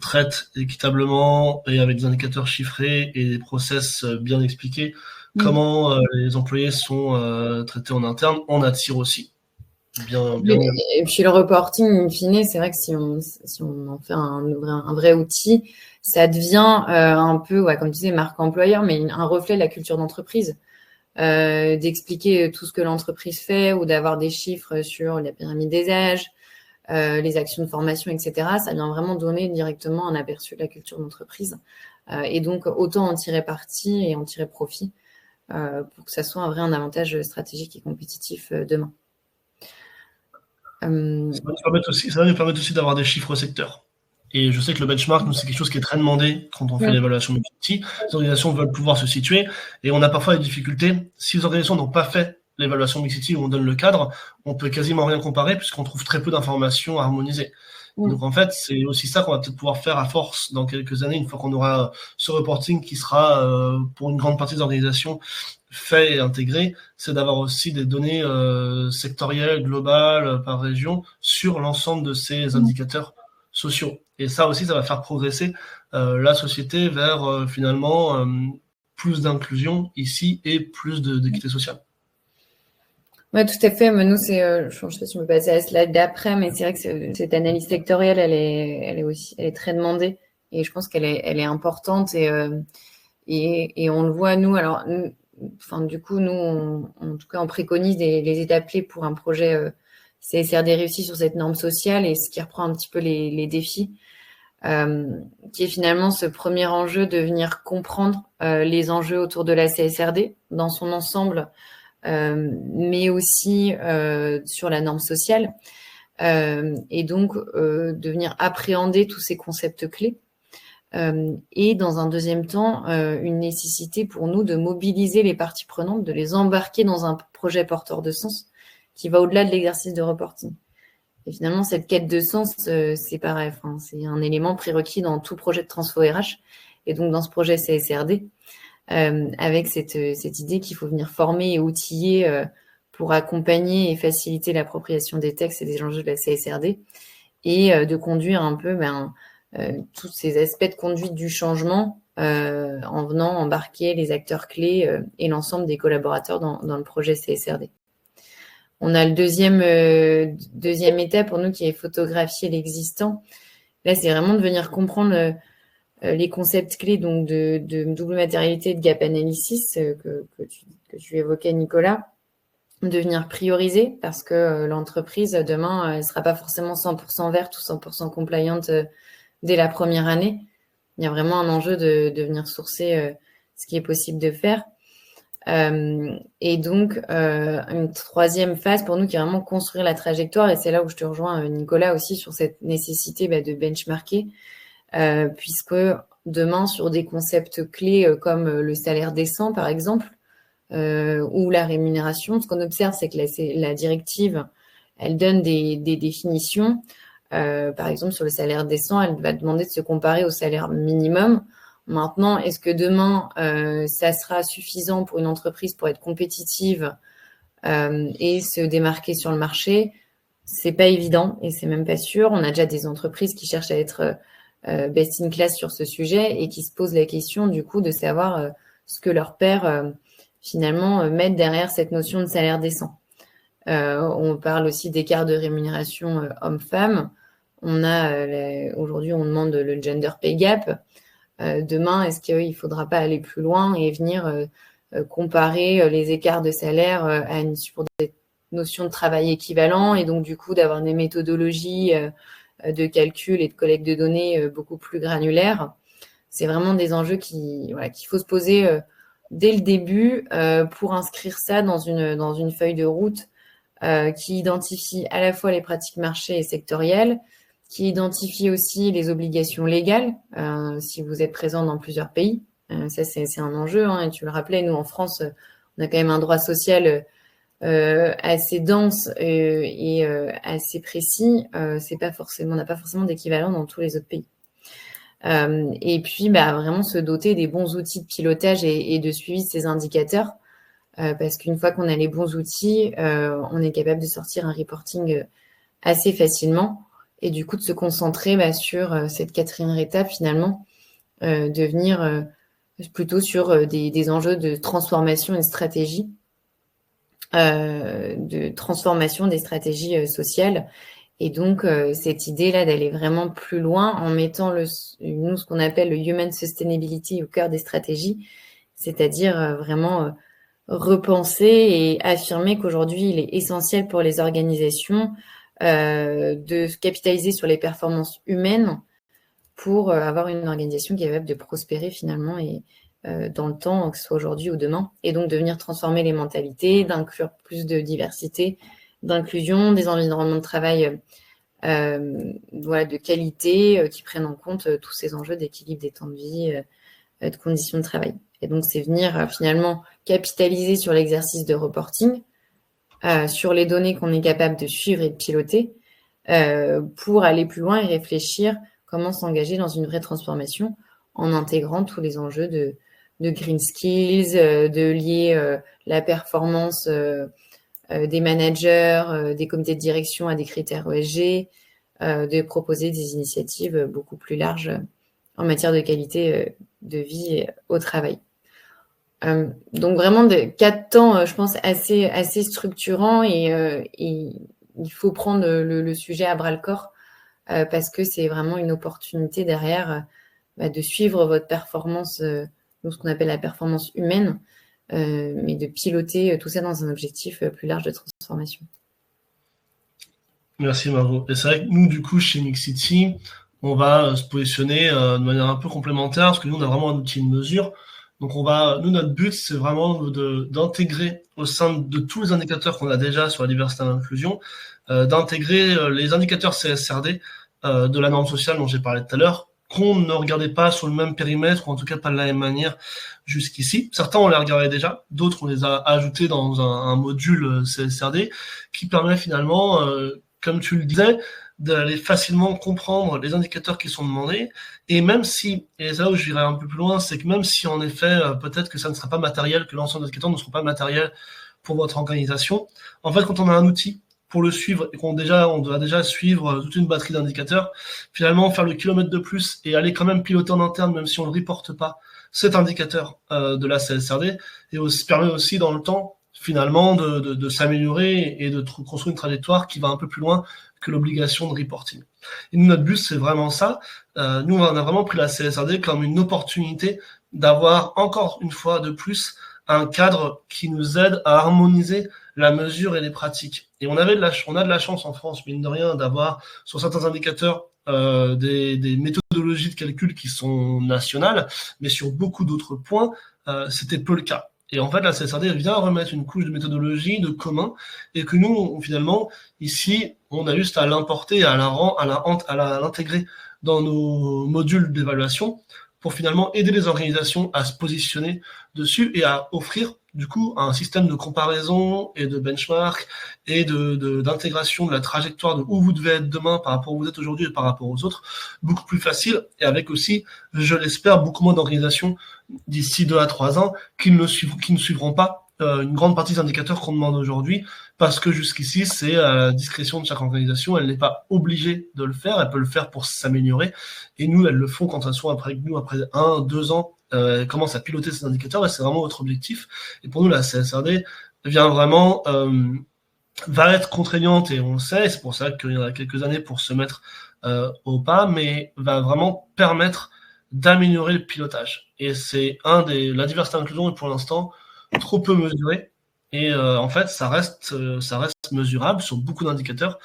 traite équitablement et avec des indicateurs chiffrés et des process bien expliqués, comment les employés sont traités en interne, on attire aussi. Et puis le reporting, in fine, c'est vrai que si on en fait un vrai outil, ça devient un peu, comme tu disais, marque employeur, mais un reflet de la culture d'entreprise. D'expliquer tout ce que l'entreprise fait ou d'avoir des chiffres sur la pyramide des âges, les actions de formation, etc. Ça vient vraiment donner directement un aperçu de la culture d'entreprise. Et donc, autant en tirer parti et en tirer profit pour que ça soit un avantage stratégique et compétitif demain. Ça va nous permettre aussi d'avoir des chiffres secteurs. Et je sais que le benchmark, nous, c'est quelque chose qui est très demandé quand on fait l'évaluation de l'outil. Les organisations veulent pouvoir se situer et on a parfois des difficultés. Si les organisations n'ont pas fait l'évaluation Mixity où on donne le cadre, on peut quasiment rien comparer puisqu'on trouve très peu d'informations harmonisées. Donc en fait, c'est aussi ça qu'on va peut-être pouvoir faire à force dans quelques années, une fois qu'on aura ce reporting qui sera pour une grande partie des organisations fait et intégré, c'est d'avoir aussi des données sectorielles, globales, par région, sur l'ensemble de ces indicateurs sociaux. Et ça aussi, ça va faire progresser la société vers finalement plus d'inclusion ici et plus d'équité sociale. Oui, tout à fait. Mais nous, je ne sais pas si on peut passer à la slide d'après, mais c'est vrai que cette analyse sectorielle, elle est très demandée et je pense qu'elle est importante et on le voit, nous. Alors, du coup, nous, en tout cas, on préconise les étapes clés pour un projet CSRD réussi sur cette norme sociale et ce qui reprend un petit peu les défis, qui est finalement ce premier enjeu de venir comprendre les enjeux autour de la CSRD dans son ensemble, mais aussi sur la norme sociale, et donc de venir appréhender tous ces concepts clés. Et dans un deuxième temps, une nécessité pour nous de mobiliser les parties prenantes, de les embarquer dans un projet porteur de sens qui va au-delà de l'exercice de reporting. Et finalement, cette quête de sens, c'est pareil, c'est un élément prérequis dans tout projet de transfo RH et donc dans ce projet CSRD, avec cette idée qu'il faut venir former et outiller pour accompagner et faciliter l'appropriation des textes et des enjeux de la CSRD et de conduire un peu tous ces aspects de conduite du changement en venant embarquer les acteurs clés et l'ensemble des collaborateurs dans le projet CSRD. On a le deuxième étape pour nous qui est photographier l'existant. Là, c'est vraiment de venir comprendre les concepts clés donc de double matérialité, de gap analysis que tu évoquais, Nicolas, de venir prioriser parce que l'entreprise, demain, elle ne sera pas forcément 100% verte ou 100% compliante dès la première année. Il y a vraiment un enjeu de venir sourcer ce qui est possible de faire. Et donc, une troisième phase pour nous qui est vraiment construire la trajectoire, et c'est là où je te rejoins, Nicolas, aussi sur cette nécessité de benchmarker, puisque demain, sur des concepts clés comme le salaire décent, par exemple, ou la rémunération, ce qu'on observe, c'est que la directive, elle donne des définitions. Par exemple, sur le salaire décent, elle va demander de se comparer au salaire minimum. Maintenant, est-ce que demain, ça sera suffisant pour une entreprise pour être compétitive et se démarquer sur le marché? C'est pas évident et c'est même pas sûr. On a déjà des entreprises qui cherchent à être best in class sur ce sujet et qui se posent la question du coup de savoir ce que leurs pairs finalement mettent derrière cette notion de salaire décent. On parle aussi d'écart de rémunération homme-femme. Aujourd'hui, on demande le gender pay gap. Demain, est-ce qu'il ne faudra pas aller plus loin et venir comparer les écarts de salaire sur des notions de travail équivalent et donc du coup d'avoir des méthodologies de calcul et de collecte de données beaucoup plus granulaires? C'est vraiment des enjeux qu'il faut se poser dès le début pour inscrire ça dans une feuille de route qui identifie à la fois les pratiques marché et sectorielles, qui identifie aussi les obligations légales, si vous êtes présent dans plusieurs pays. Ça, c'est un enjeu, et tu le rappelais, nous, en France, on a quand même un droit social assez dense et assez précis, c'est pas forcément, on n'a pas forcément d'équivalent dans tous les autres pays. Et puis, vraiment se doter des bons outils de pilotage et de suivi de ces indicateurs, parce qu'une fois qu'on a les bons outils, on est capable de sortir un reporting assez facilement et du coup de se concentrer sur cette quatrième étape finalement, de venir plutôt sur des enjeux de transformation et de stratégie, de transformation des stratégies sociales. Et donc, cette idée-là d'aller vraiment plus loin en mettant nous, ce qu'on appelle le Human Sustainability au cœur des stratégies, c'est-à-dire vraiment repenser et affirmer qu'aujourd'hui, il est essentiel pour les organisations de capitaliser sur les performances humaines pour avoir une organisation qui est capable de prospérer finalement et dans le temps, que ce soit aujourd'hui ou demain, et donc de venir transformer les mentalités, d'inclure plus de diversité, d'inclusion, des environnements de travail de qualité qui prennent en compte tous ces enjeux d'équilibre des temps de vie, de conditions de travail. Et donc, c'est venir finalement capitaliser sur l'exercice de reporting, sur les données qu'on est capable de suivre et de piloter, pour aller plus loin et réfléchir comment s'engager dans une vraie transformation en intégrant tous les enjeux de green skills, de lier la performance des managers, des comités de direction à des critères ESG, de proposer des initiatives beaucoup plus larges en matière de qualité de vie au travail. Donc vraiment 4 temps, je pense, assez structurants et il faut prendre le sujet à bras-le-corps parce que c'est vraiment une opportunité derrière de suivre votre performance, ce qu'on appelle la performance humaine, mais de piloter tout ça dans un objectif plus large de transformation. Merci Margot. Et c'est vrai que nous, du coup, chez Mixity, on va se positionner de manière un peu complémentaire, parce que nous, on a vraiment un outil de mesure. Donc, notre but, c'est vraiment d'intégrer au sein de tous les indicateurs qu'on a déjà sur la diversité et l'inclusion, d'intégrer les indicateurs CSRD de la norme sociale dont j'ai parlé tout à l'heure, qu'on ne regardait pas sur le même périmètre, ou en tout cas pas de la même manière jusqu'ici. Certains, on les regardait déjà, d'autres, on les a ajoutés dans un module CSRD qui permet finalement, comme tu le disais, d'aller facilement comprendre les indicateurs qui sont demandés. Et même si, et c'est là où je dirais un peu plus loin, c'est que même si en effet, peut-être que ça ne sera pas matériel, que l'ensemble des indicateurs ne seront pas matériels pour votre organisation, en fait, quand on a un outil pour le suivre et on doit déjà suivre toute une batterie d'indicateurs, finalement faire le kilomètre de plus et aller quand même piloter en interne, même si on ne le reporte pas, cet indicateur de la CSRD, et permet aussi dans le temps, finalement, de s'améliorer et de construire une trajectoire qui va un peu plus loin que l'obligation de reporting. Et nous, notre but, c'est vraiment ça. Nous, on a vraiment pris la CSRD comme une opportunité d'avoir encore une fois de plus un cadre qui nous aide à harmoniser la mesure et les pratiques. Et on a de la chance en France, mine de rien, d'avoir sur certains indicateurs des méthodologies de calcul qui sont nationales, mais sur beaucoup d'autres points, c'était peu le cas. Et en fait, la CSRD vient remettre une couche de méthodologie, de commun, et que nous, finalement, ici, on a juste à l'importer, à l'intégrer dans nos modules d'évaluation pour finalement aider les organisations à se positionner dessus et à offrir, du coup, un système de comparaison et de benchmark et d'intégration de la trajectoire de où vous devez être demain par rapport à où vous êtes aujourd'hui et par rapport aux autres, beaucoup plus facile, et avec aussi, je l'espère, beaucoup moins d'organisations d'ici 2 à 3 ans qui ne suivront pas une grande partie des indicateurs qu'on demande aujourd'hui, parce que jusqu'ici, c'est à la discrétion de chaque organisation. Elle n'est pas obligée de le faire, elle peut le faire pour s'améliorer, et nous, elles le font quand elles sont après 1, 2 ans, elles commencent à piloter ces indicateurs, et c'est vraiment notre objectif. Et pour nous, la CSRD vient vraiment, va être contraignante, et on le sait, c'est pour ça qu'il y en a quelques années pour se mettre au pas, mais va vraiment permettre d'améliorer le pilotage. Et c'est la diversité et l'inclusion est pour l'instant trop peu mesuré, et en fait ça reste mesurable sur beaucoup d'indicateurs,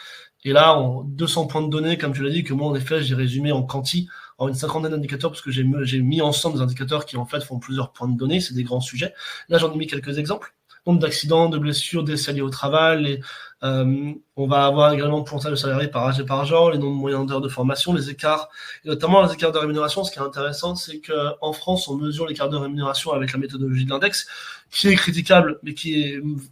et là 200 points de données, comme tu l'as dit, que moi en effet j'ai résumé en quanti en une 50aine d'indicateurs, parce que j'ai mis ensemble des indicateurs qui en fait font plusieurs points de données, c'est des grands sujets. Là j'en ai mis quelques exemples. nombre d'accidents, de blessures, décès liés au travail. On va avoir également le pourcentage de salariés par âge et par genre, les nombres moyens d'heures de formation, les écarts, et notamment les écarts de rémunération. Ce qui est intéressant, c'est qu'en France, on mesure l'écart de rémunération avec la méthodologie de l'index, qui est critiquable, mais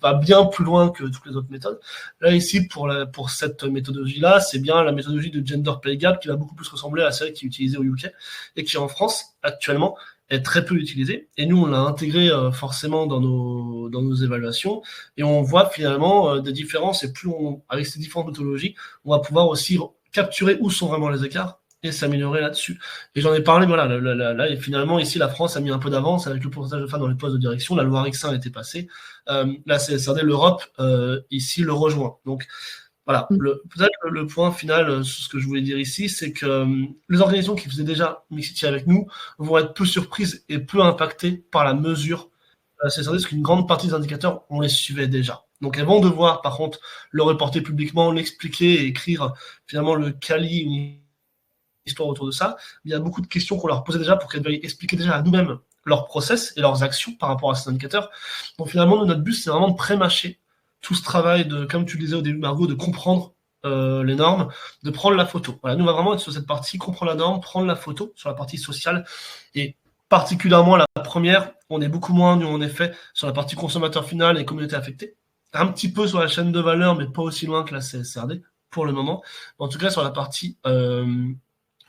va bien plus loin que toutes les autres méthodes. Là, ici, pour cette méthodologie-là, c'est bien la méthodologie de Gender Pay Gap qui va beaucoup plus ressembler à celle qui est utilisée au UK et qui, en France, actuellement, est très peu utilisée. Et nous, on l'a intégré forcément dans nos évaluations. Et on voit finalement des différences. Et avec ces différentes méthodologies, on va pouvoir aussi capturer où sont vraiment les écarts et s'améliorer là-dessus. Et j'en ai parlé, voilà, là, et finalement, ici, la France a mis un peu d'avance avec le pourcentage de femmes dans les postes de direction. La loi Rixin était passée. La CSRD, l'Europe, ici, le rejoint. Donc, voilà, peut-être le point final sur ce que je voulais dire ici, c'est que les organisations qui faisaient déjà Mixity avec nous vont être peu surprises et peu impactées par la mesure. C'est-à-dire qu'une grande partie des indicateurs, on les suivait déjà. Donc elles vont devoir, par contre, le reporter publiquement, l'expliquer et écrire finalement le quali, une histoire autour de ça. Il y a beaucoup de questions qu'on leur posait déjà pour qu'elles veuillent expliquer déjà à nous-mêmes leur process et leurs actions par rapport à ces indicateurs. Donc finalement, notre but, c'est vraiment de pré-mâcher tout ce travail de, comme tu le disais au début, Margot, de comprendre les normes, de prendre la photo. Voilà, nous, on va vraiment être sur cette partie, comprendre la norme, prendre la photo sur la partie sociale. Et particulièrement la première, on est beaucoup moins, nous, en effet, sur la partie consommateur final et communauté affectée. Un petit peu sur la chaîne de valeur, mais pas aussi loin que la CSRD, pour le moment. En tout cas, sur la partie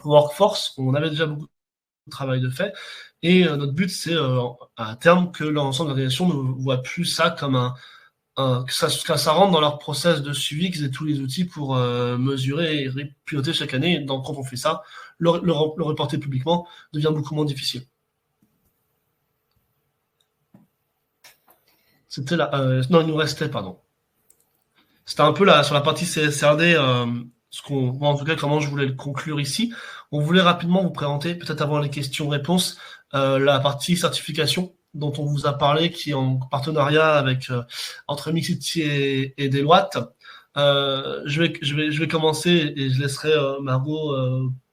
workforce, on avait déjà beaucoup de travail de fait. Et notre but, c'est à terme que l'ensemble de l'organisation ne voit plus ça comme que ça rentre dans leur process de suivi, qu'ils aient tous les outils pour mesurer et piloter chaque année. Donc, quand on fait ça, le reporter publiquement devient beaucoup moins difficile. C'était là. Non, il nous restait, pardon. C'était un peu là, sur la partie CSRD, en tout cas, comment je voulais le conclure ici. On voulait rapidement vous présenter, peut-être avant les questions-réponses, la partie certification dont on vous a parlé, qui est en partenariat avec entre Mixity et Deloitte. Je vais commencer et je laisserai Margot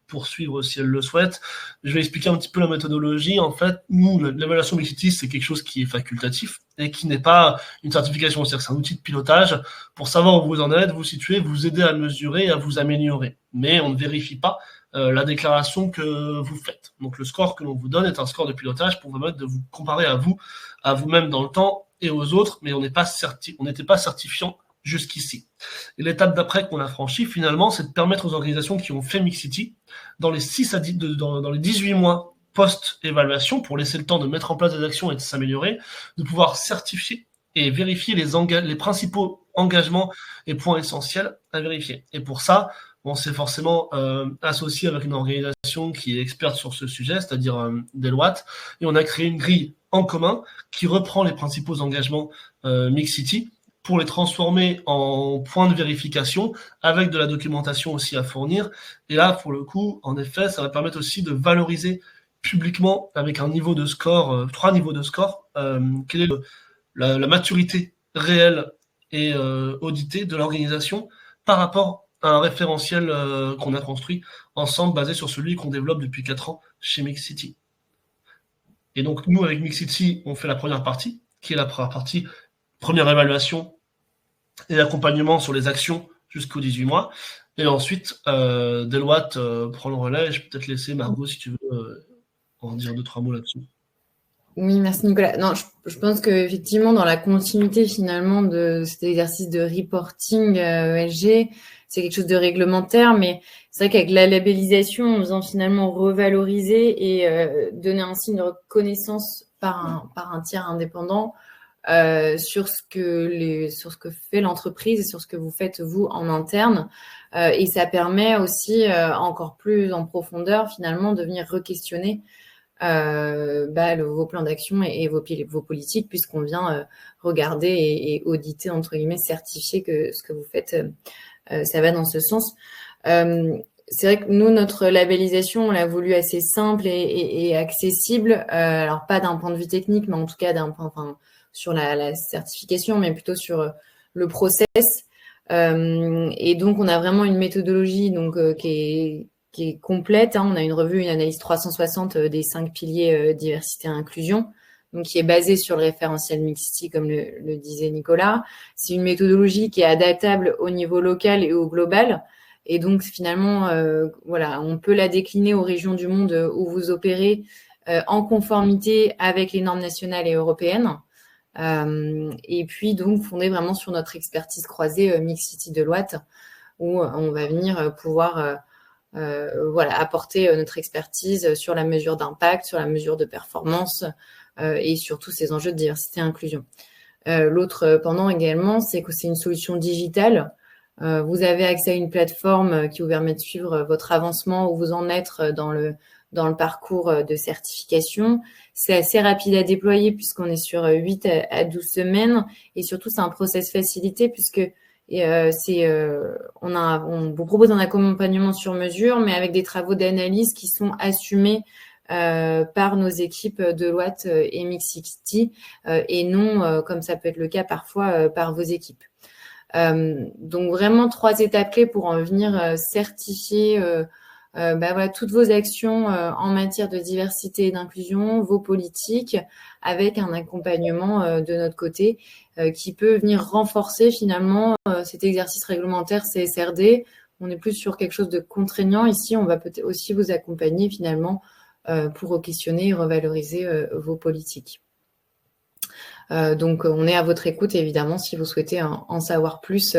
poursuivre si elle le souhaite. Je vais expliquer un petit peu la méthodologie. En fait, nous, l'évaluation Mixity, c'est quelque chose qui est facultatif et qui n'est pas une certification. C'est-à-dire que c'est un outil de pilotage pour savoir où vous en êtes, vous situer, vous aider à mesurer et à vous améliorer. Mais on ne vérifie pas la déclaration que vous faites. Donc le score que l'on vous donne est un score de pilotage pour vous permettre de vous comparer à vous-même dans le temps et aux autres, mais on n'était pas certifiant jusqu'ici. Et l'étape d'après qu'on a franchie, finalement, c'est de permettre aux organisations qui ont fait Mixity, dans les 18 mois post-évaluation, pour laisser le temps de mettre en place des actions et de s'améliorer, de pouvoir certifier et vérifier les principaux engagements et points essentiels à vérifier. Et pour ça, on s'est forcément associé avec une organisation qui est experte sur ce sujet, c'est-à-dire Deloitte, et on a créé une grille en commun qui reprend les principaux engagements Mixity pour les transformer en points de vérification avec de la documentation aussi à fournir. Et là, pour le coup, en effet, ça va permettre aussi de valoriser publiquement avec un niveau de score, 3 niveaux de score, quelle est la maturité réelle et auditée de l'organisation par rapport à un référentiel qu'on a construit ensemble basé sur celui qu'on développe depuis 4 ans chez Mixity. Et donc, nous, avec Mixity, on fait la première partie, qui est la première partie, première évaluation et accompagnement sur les actions jusqu'aux 18 mois. Et ensuite, Deloitte prend le relais. Je peux peut-être laisser Margot, si tu veux, en dire 2-3 mots là-dessus. Oui, merci Nicolas. Non, je pense qu'effectivement, dans la continuité finalement de cet exercice de reporting ESG, c'est quelque chose de réglementaire, mais c'est vrai qu'avec la labellisation, en faisant finalement revaloriser et donner un signe de reconnaissance par un tiers indépendant sur ce que fait l'entreprise et sur ce que vous faites vous en interne. Et ça permet aussi encore plus en profondeur finalement de venir re-questionner vos plans d'action et vos politiques, puisqu'on vient regarder et auditer, entre guillemets, certifier que ce que vous faites, ça va dans ce sens. C'est vrai que nous, notre labellisation, on l'a voulu assez simple et accessible. Alors, pas d'un point de vue technique, mais en tout cas sur la certification, mais plutôt sur le process. Et donc, on a vraiment une méthodologie qui est complète. On a une revue, une analyse 360 des 5 piliers diversité et inclusion. donc qui est basée sur le référentiel Mixity, comme le disait Nicolas. C'est une méthodologie qui est adaptable au niveau local et au global. Et donc, finalement, on peut la décliner aux régions du monde où vous opérez en conformité avec les normes nationales et européennes. Et puis, donc, fondée vraiment sur notre expertise croisée Mixity Deloitte, où on va venir pouvoir apporter notre expertise sur la mesure d'impact, sur la mesure de performance et sur tous ces enjeux de diversité et inclusion. L'autre pendant également, c'est que c'est une solution digitale. Vous avez accès à une plateforme qui vous permet de suivre votre avancement, où vous en êtes dans le parcours de certification. C'est assez rapide à déployer puisqu'on est sur 8 à 12 semaines et surtout, c'est un process facilité puisque on vous propose un accompagnement sur mesure, mais avec des travaux d'analyse qui sont assumés par nos équipes Deloitte et Mixity et non, comme ça peut être le cas parfois, par vos équipes. Donc vraiment 3 étapes clés pour en venir certifier toutes vos actions en matière de diversité et d'inclusion, vos politiques, avec un accompagnement de notre côté qui peut venir renforcer finalement cet exercice réglementaire CSRD. On est plus sur quelque chose de contraignant. Ici, on va peut-être aussi vous accompagner finalement pour questionner et revaloriser vos politiques. Donc, on est à votre écoute, évidemment, si vous souhaitez en savoir plus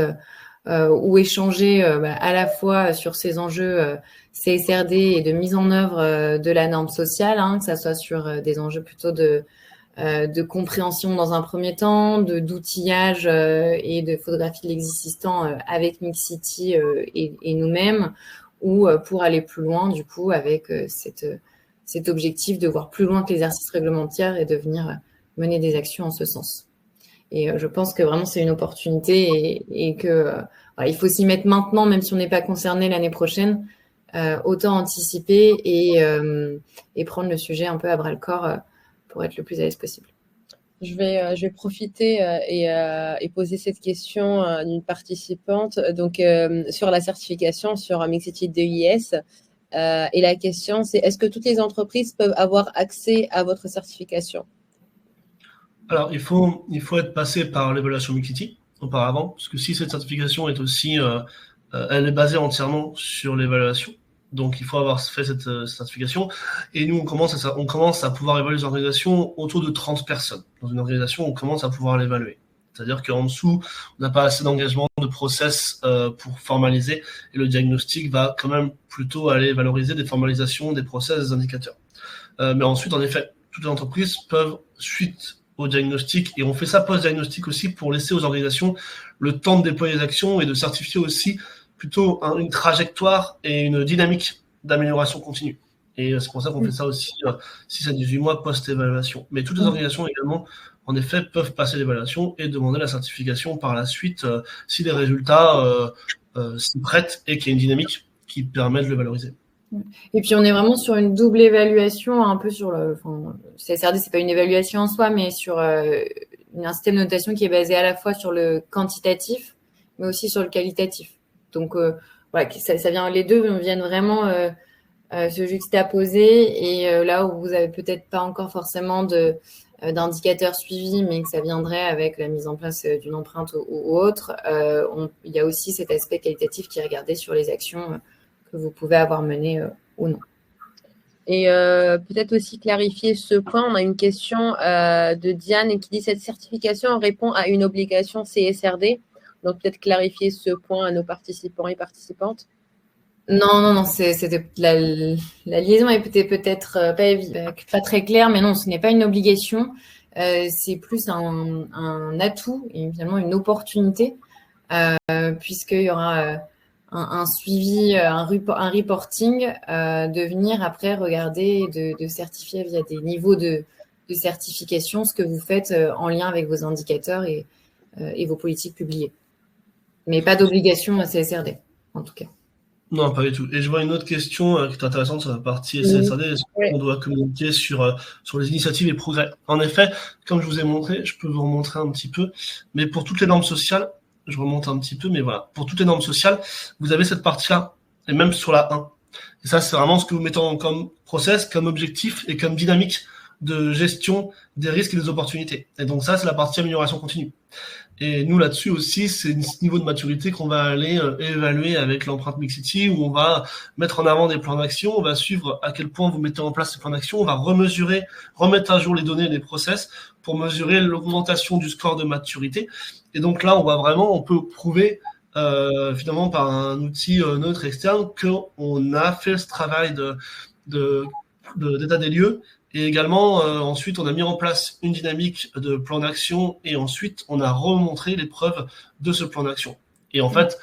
ou échanger à la fois sur ces enjeux CSRD et de mise en œuvre de la norme sociale, que ça soit sur des enjeux plutôt de compréhension dans un premier temps, d'outillage et de photographie de l'existant avec Mixity et nous-mêmes, ou pour aller plus loin, du coup, avec cet objectif de voir plus loin que l'exercice réglementaire et de venir mener des actions en ce sens. Et je pense que vraiment, c'est une opportunité et que il faut s'y mettre maintenant, même si on n'est pas concerné l'année prochaine, autant anticiper et prendre le sujet un peu à bras-le-corps pour être le plus à l'aise possible. Je vais profiter et poser cette question d'une participante donc, sur la certification sur Mixity DEIS. Et la question, c'est est-ce que toutes les entreprises peuvent avoir accès à votre certification ? Alors, il faut être passé par l'évaluation Mixity auparavant, parce que si cette certification est aussi, elle est basée entièrement sur l'évaluation, donc il faut avoir fait cette certification. Et nous, on commence à pouvoir évaluer les organisations autour de 30 personnes. Dans une organisation, on commence à pouvoir l'évaluer. C'est-à-dire qu'en dessous, on n'a pas assez d'engagement de process pour formaliser, et le diagnostic va quand même plutôt aller valoriser des formalisations, des process, des indicateurs. Mais ensuite, en effet, toutes les entreprises peuvent, suite au diagnostic, et on fait ça post-diagnostic aussi pour laisser aux organisations le temps de déployer les actions et de certifier aussi plutôt une trajectoire et une dynamique d'amélioration continue. Et c'est pour ça qu'on fait ça aussi 6 à 18 mois post-évaluation. Mais toutes les organisations également, en effet, peuvent passer l'évaluation et demander la certification par la suite si les résultats s'y prêtent et qu'il y a une dynamique qui permet de le valoriser. Et puis, on est vraiment sur une double évaluation, un peu sur CSRD, c'est pas une évaluation en soi, mais sur un système de notation qui est basé à la fois sur le quantitatif, mais aussi sur le qualitatif. Donc, ça vient, les deux viennent vraiment se juxtaposer. Et là où vous avez peut-être pas encore forcément d'indicateurs suivis, mais que ça viendrait avec la mise en place d'une empreinte ou autre, il y a aussi cet aspect qualitatif qui est regardé sur les actions que vous pouvez avoir menées ou non. Et peut-être aussi clarifier ce point. On a une question de Diane qui dit cette certification répond à une obligation CSRD. Donc peut-être clarifier ce point à nos participants et participantes. Non, c'était la liaison est peut-être pas très claire, mais non, ce n'est pas une obligation. C'est plus un atout et finalement une opportunité, puisqu'il y aura un suivi, un reporting, de venir après regarder et de certifier via des niveaux de certification ce que vous faites en lien avec vos indicateurs et vos politiques publiées. Mais pas d'obligation à CSRD, en tout cas. Non, pas du tout. Et je vois une autre question qui est intéressante sur la partie CSRD. Est-ce qu'on doit communiquer sur les initiatives et progrès? En effet, comme je vous ai montré, je peux vous remontrer un petit peu, mais pour toutes les normes sociales, je remonte un petit peu, mais voilà, pour toutes les normes sociales, vous avez cette partie-là, et même sur la 1. Et ça, c'est vraiment ce que vous mettez comme process, comme objectif et comme dynamique de gestion des risques et des opportunités. Et donc ça, c'est la partie amélioration continue. Et nous, là-dessus aussi, c'est ce niveau de maturité qu'on va aller évaluer avec l'empreinte Mixity, où on va mettre en avant des plans d'action, on va suivre à quel point vous mettez en place ces plans d'action, on va remesurer, remettre à jour les données et les process pour mesurer l'augmentation du score de maturité. Et donc là, on peut prouver finalement par un outil neutre externe qu'on a fait ce travail d'état des lieux. Et également, ensuite, on a mis en place une dynamique de plan d'action et ensuite, on a remontré les preuves de ce plan d'action. Et en fait,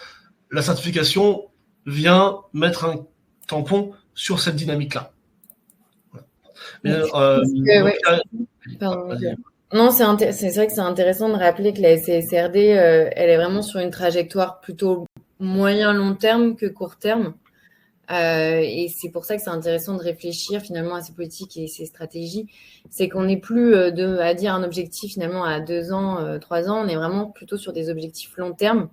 la certification vient mettre un tampon sur cette dynamique-là. Voilà. Non, c'est vrai que c'est intéressant de rappeler que la CSRD, elle est vraiment sur une trajectoire plutôt moyen-long terme que court terme. Et c'est pour ça que c'est intéressant de réfléchir finalement à ces politiques et ces stratégies. C'est qu'on n'est plus à dire un objectif finalement à 2 ans, 3 ans. On est vraiment plutôt sur des objectifs long terme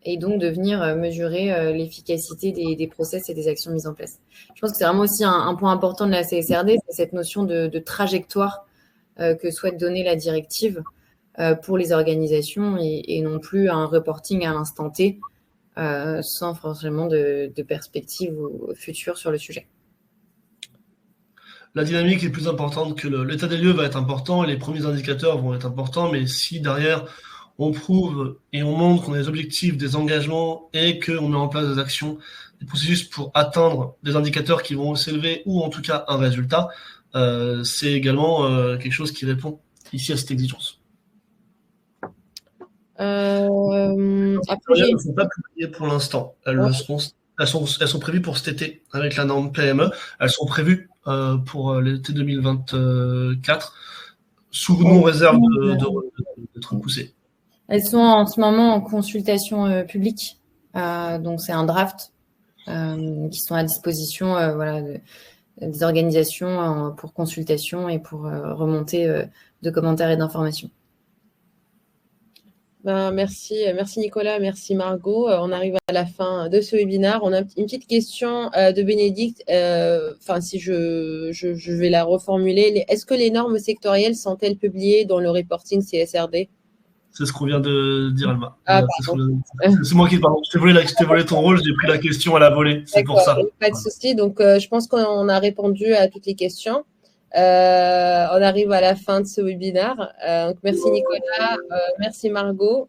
et donc de venir mesurer l'efficacité des process et des actions mises en place. Je pense que c'est vraiment aussi un point important de la CSRD, c'est cette notion de trajectoire que souhaite donner la directive pour les organisations et non plus un reporting à l'instant T. Sans forcément de perspective future sur le sujet. La dynamique est plus importante que l'état des lieux va être important et les premiers indicateurs vont être importants, mais si derrière on prouve et on montre qu'on a des objectifs, des engagements et qu'on met en place des actions, des processus pour atteindre des indicateurs qui vont s'élever ou en tout cas un résultat, c'est également quelque chose qui répond ici à cette exigence. Après, elles ne sont pas publiées pour l'instant. Elles sont prévues pour cet été avec la norme PME. Elles sont prévues pour l'été 2024 sous non-réserve d'être poussées. Elles sont en ce moment en consultation publique. Donc, c'est un draft qui sont à disposition des organisations pour consultation et pour remontée de commentaires et d'informations. Merci Nicolas, merci Margot. On arrive à la fin de ce webinaire. On a une petite question de Bénédicte. Si je vais la reformuler. Est-ce que les normes sectorielles sont-elles publiées dans le reporting CSRD? C'est ce qu'on vient de dire, Alma. C'est moi qui parle. Je t'ai volé ton rôle, j'ai pris la question à la volée. C'est pour ça. Pas de souci. Donc, je pense qu'on a répondu à toutes les questions. On arrive à la fin de ce webinaire. Donc merci Nicolas, merci Margot,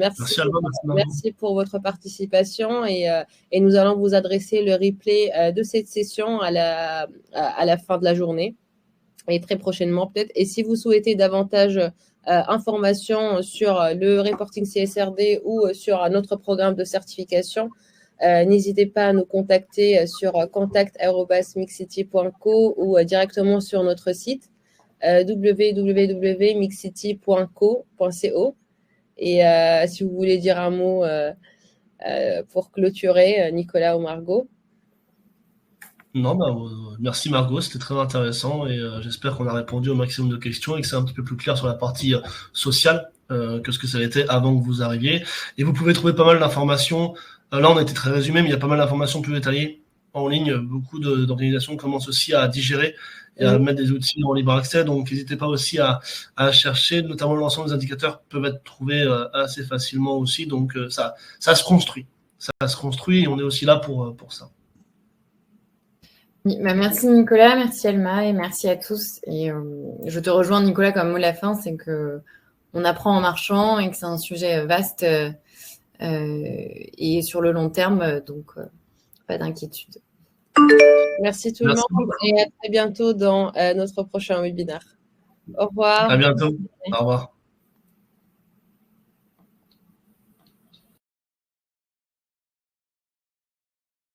merci pour votre participation et nous allons vous adresser le replay de cette session à la fin de la journée et très prochainement peut-être. Et si vous souhaitez davantage informations sur le reporting CSRD ou sur un autre programme de certification, n'hésitez pas à nous contacter sur contact@mixity.co ou directement sur notre site www.mixity.co. Et si vous voulez dire un mot pour clôturer, Nicolas ou Margot. Non, merci Margot, c'était très intéressant et j'espère qu'on a répondu au maximum de questions et que c'est un petit peu plus clair sur la partie sociale que ce que ça a été avant que vous arriviez. Et vous pouvez trouver pas mal d'informations. Là, on a été très résumé, mais il y a pas mal d'informations plus détaillées en ligne. Beaucoup d'organisations commencent aussi à digérer et à mettre des outils en libre accès. Donc, n'hésitez pas aussi à chercher, notamment l'ensemble des indicateurs peuvent être trouvés assez facilement aussi. Donc, ça se construit. Ça se construit et on est aussi là pour ça. Merci Nicolas, merci Alma et merci à tous. Et je te rejoins Nicolas comme mot de la fin, c'est qu'on apprend en marchant et que c'est un sujet vaste et sur le long terme, donc pas d'inquiétude. Merci tout le monde et à très bientôt dans notre prochain webinaire. Au revoir. À bientôt. Au revoir.